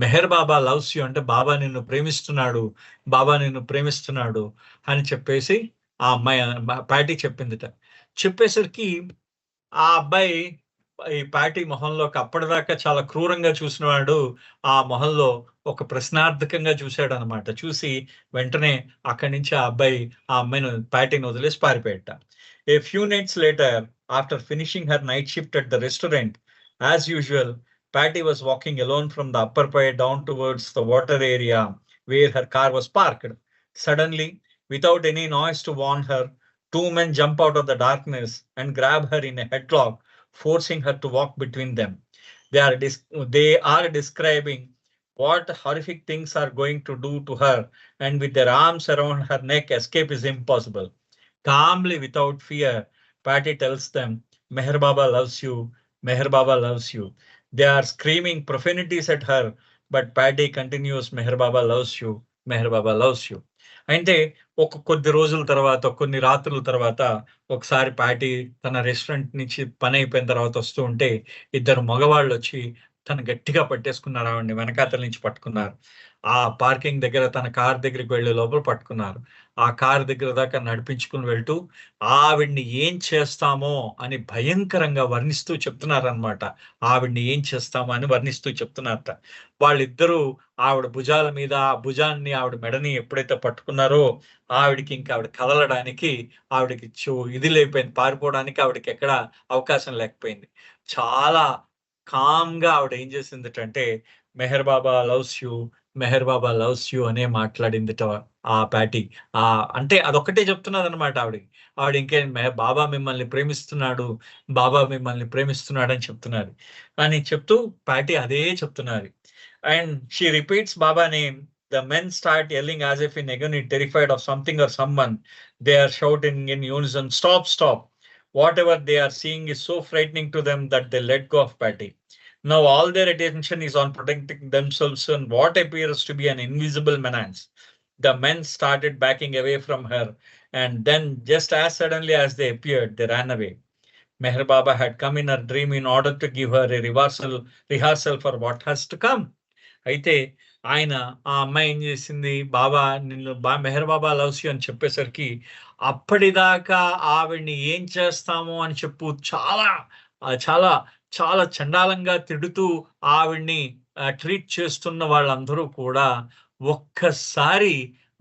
మెహర్ బాబా లవ్స్ యూ అంటే బాబా నిన్ను ప్రేమిస్తున్నాడు, బాబా నిన్ను ప్రేమిస్తున్నాడు అని చెప్పేసి ఆ అమ్మాయి ప్యాటీ చెప్పిందిట. చెప్పేసరికి ఆ అబ్బాయి ఈ ప్యాటీ మొహంలోకి అప్పటిదాకా చాలా క్రూరంగా చూసినవాడు ఆ మొహంలో ఒక ప్రశ్నార్థకంగా చూశాడనమాట. చూసి వెంటనే అక్కడి నుంచి ఆ అబ్బాయి ఆ అమ్మాయిని ప్యాటీని వదిలేసి పారిపోయాట. A few nights later, after finishing her night shift at the restaurant, as usual, Patty was walking alone from the upper bay down towards the water area where her car was parked. Suddenly, without any noise to warn her, two men jump out of the darkness and grab her in a headlock, forcing her to walk between them. They are describing what horrific things are going to do to her, and with their arms around her neck, escape is impossible. Calmly, without fear, Patty tells them, Meher Baba loves you, Meher Baba loves you. They are screaming profanities at her, but Patty continues, Meher Baba loves you, Meher Baba loves you. అంటే కొద్ది రోజుల తర్వాత, కొన్ని రాత్రుల తర్వాత ఒకసారి patty తన restaurant నుంచి పని అయిపోయిన తర్వాత వస్తూ ఉంటే ఇద్దరు మగవాళ్ళు వచ్చి తను గట్టిగా పట్టేసుకున్నారు, ఆవిడని వెనకాతల నుంచి పట్టుకున్నారు. ఆ పార్కింగ్ దగ్గర తన కార్ దగ్గరికి వెళ్లే లోపల పట్టుకున్నారు. ఆ కార్ దగ్గర దాకా నడిపించుకుని వెళ్తూ ఆవిడ్ని ఏం చేస్తామో అని భయంకరంగా వర్ణిస్తూ చెప్తున్నారనమాట. ఆవిడ్ని ఏం చేస్తామో అని వర్ణిస్తూ చెప్తున్నారట. వాళ్ళిద్దరూ ఆవిడ భుజాల మీద, ఆ భుజాన్ని ఆవిడ మెడని ఎప్పుడైతే పట్టుకున్నారో ఆవిడకి ఇంకా ఆవిడ కదలడానికి ఆవిడకి ఇది లేకపోయింది, పారిపోవడానికి ఆవిడకి ఎక్కడ అవకాశం లేకపోయింది. చాలా కామ్‌గా ఆవిడ ఏం చేసిందటంటే Meher Baba loves you, Meher Baba loves you అనే మాట్లాడిందిట ఆ ప్యాటీ. అంటే అదొక్కటే చెప్తున్నదనమాట ఆవిడకి. ఆవిడ ఇంకేం బాబా మిమ్మల్ని ప్రేమిస్తున్నాడు, బాబా మిమ్మల్ని ప్రేమిస్తున్నాడు అని చెప్తున్నారు. అని చెప్తూ ప్యాటీ అదే చెప్తున్నారు. And she repeats Baba name. The men start yelling as if in agony, terrified of something or someone. They are shouting in unison, stop, stop. Whatever they are seeing is so frightening to them that they let go of Patty. Now all their attention is on protecting themselves in what appears to be an invisible menace. The men started backing away from her, and then just as suddenly as they appeared, they ran away. Meher Baba had come in her dream in order to give her a rehearsal for what has to come. అయితే ఆయన ఆ అమ్మాయి ఏం చేసింది, బాబా నిన్ను Meher Baba loves you అని చెప్పేసరికి అప్పటిదాకా ఆవిడ్ని ఏం చేస్తామో అని చెప్పు చాలా చాలా చాలా చండాలంగా తిడుతూ ఆవిడ్ని ట్రీట్ చేస్తున్న వాళ్ళందరూ కూడా ఒక్కసారి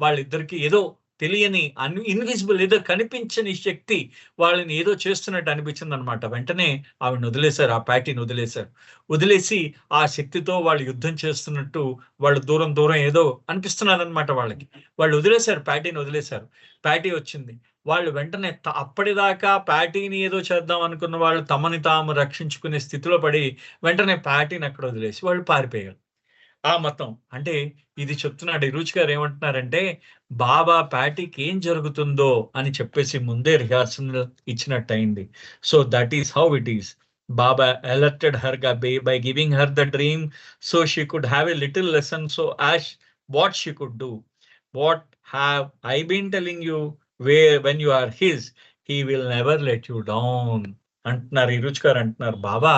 వాళ్ళిద్దరికి ఏదో తెలియని ఇన్విజిబుల్, ఏదో కనిపించని శక్తి వాళ్ళని ఏదో చేస్తున్నట్టు అనిపించింది అనమాట. వెంటనే ఆవిడని వదిలేశారు, ఆ ప్యాటీని వదిలేశారు. వదిలేసి ఆ శక్తితో వాళ్ళు యుద్ధం చేస్తున్నట్టు వాళ్ళు దూరం దూరం ఏదో అనిపిస్తున్నారనమాట వాళ్ళకి. వాళ్ళు వదిలేశారు, ప్యాటీని వదిలేశారు. ప్యాటీ వచ్చింది. వాళ్ళు వెంటనే అప్పటిదాకా ప్యాటీని ఏదో చేద్దాం అనుకున్న వాళ్ళు తమని తాము రక్షించుకునే స్థితిలో పడి వెంటనే ప్యాటీని అక్కడ వదిలేసి వాళ్ళు పారిపోయారు. ఆ మొత్తం అంటే ఇది చెప్తున్నాడు రుచి గారు. ఏమంటున్నారంటే బాబా ప్యాటీకి ఏం జరుగుతుందో అని చెప్పేసి ముందే రిహార్సల్ ఇచ్చినట్టు అయింది. So that is how it is. Baba alerted her by giving her the dream so she could have a little lesson, so as what she could do. What have I been telling you? When you are his, he will never let you down అంటున్నారు. ఈ రుచి గారు అంటున్నారు బాబా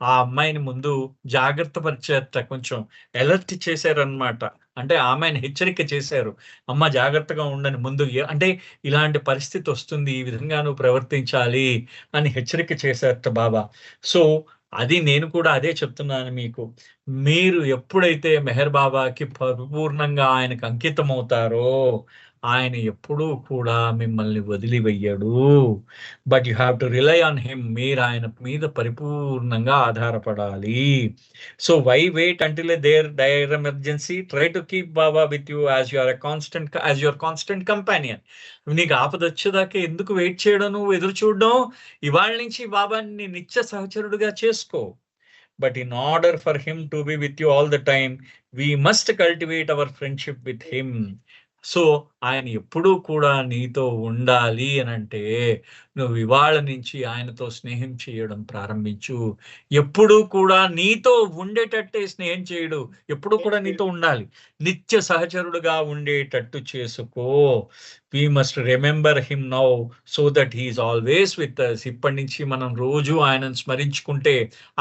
ఆ అమ్మాయిని ముందు జాగ్రత్త పరిచేట, కొంచెం అలర్ట్ చేశారనమాట. అంటే ఆమెను హెచ్చరిక చేశారు, అమ్మ జాగ్రత్తగా ఉండని ముందు, అంటే ఇలాంటి పరిస్థితి వస్తుంది, ఈ విధంగా నువ్వు ప్రవర్తించాలి అని హెచ్చరిక చేశారట బాబా. సో అది నేను కూడా అదే చెప్తున్నాను మీకు. మీరు ఎప్పుడైతే మెహర్ బాబాకి పరిపూర్ణంగా ఆయనకు అంకితం అవుతారో ఆయన ఎప్పుడూ కూడా మిమ్మల్ని వదిలివేయడు. But you have to rely on him. మీరు ఆయన మీద పరిపూర్ణంగా ఆధారపడాలి. So why wait until there emergency? Try to keep Baba with you as your constant companion. నీకు ఆపద వచ్చేదాకా ఎందుకు వెయిట్ చేయడం, నువ్వు ఎదురు చూడడం? ఇవాళ నుంచి బాబాని నిత్య సహచరుడుగా చేసుకో. But in order for him to be with you all the time, we must cultivate our friendship with him. So ఆయన ఎప్పుడూ కూడా నీతో ఉండాలి అనంటే నువ్వు ఇవాళ నుంచి ఆయనతో స్నేహం చేయడం ప్రారంభించు. ఎప్పుడూ కూడా నీతో ఉండేటట్టే స్నేహం చేయడు. ఎప్పుడూ కూడా నీతో ఉండాలి. నిత్య సహచరుడుగా ఉండేటట్టు చేసుకో. We must remember him now so that he is always with us. ఇప్పటి నుంచి మనం రోజు ఆయనను స్మరించుకుంటే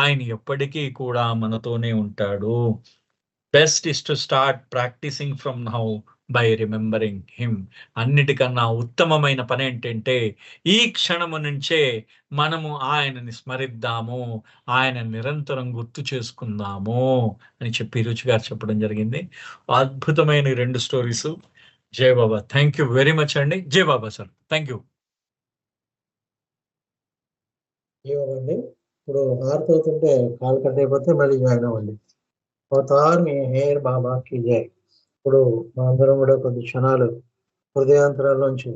ఆయన ఎప్పటికీ కూడా మనతోనే ఉంటాడు. Best is to start practising from now by remembering him. అన్నిటికన్నా ఉత్తమమైన పని ఏంటంటే ఈ క్షణము నుంచే మనము ఆయనని స్మరిద్దాము, ఆయన నిరంతరం గుర్తు చేసుకుందాము అని చెప్పి రుచి గారు చెప్పడం జరిగింది. అద్భుతమైన ఈ 2 స్టోరీస్. జై బాబా. థ్యాంక్ యూ వెరీ మచ్ అండి. జై బాబా సార్. Thank you. ఇవ్వండి. ఇప్పుడు ఆరుతవుతుంటే కాలు కట్ అయిపోతే మళ్ళీ జాయిన్ అవ్వండి. అవతార్ మెహర్ బాబా కీ జై. ఇప్పుడు మనందరం కూడా కొద్ది క్షణాలు హృదయాంతరాల్లోంచి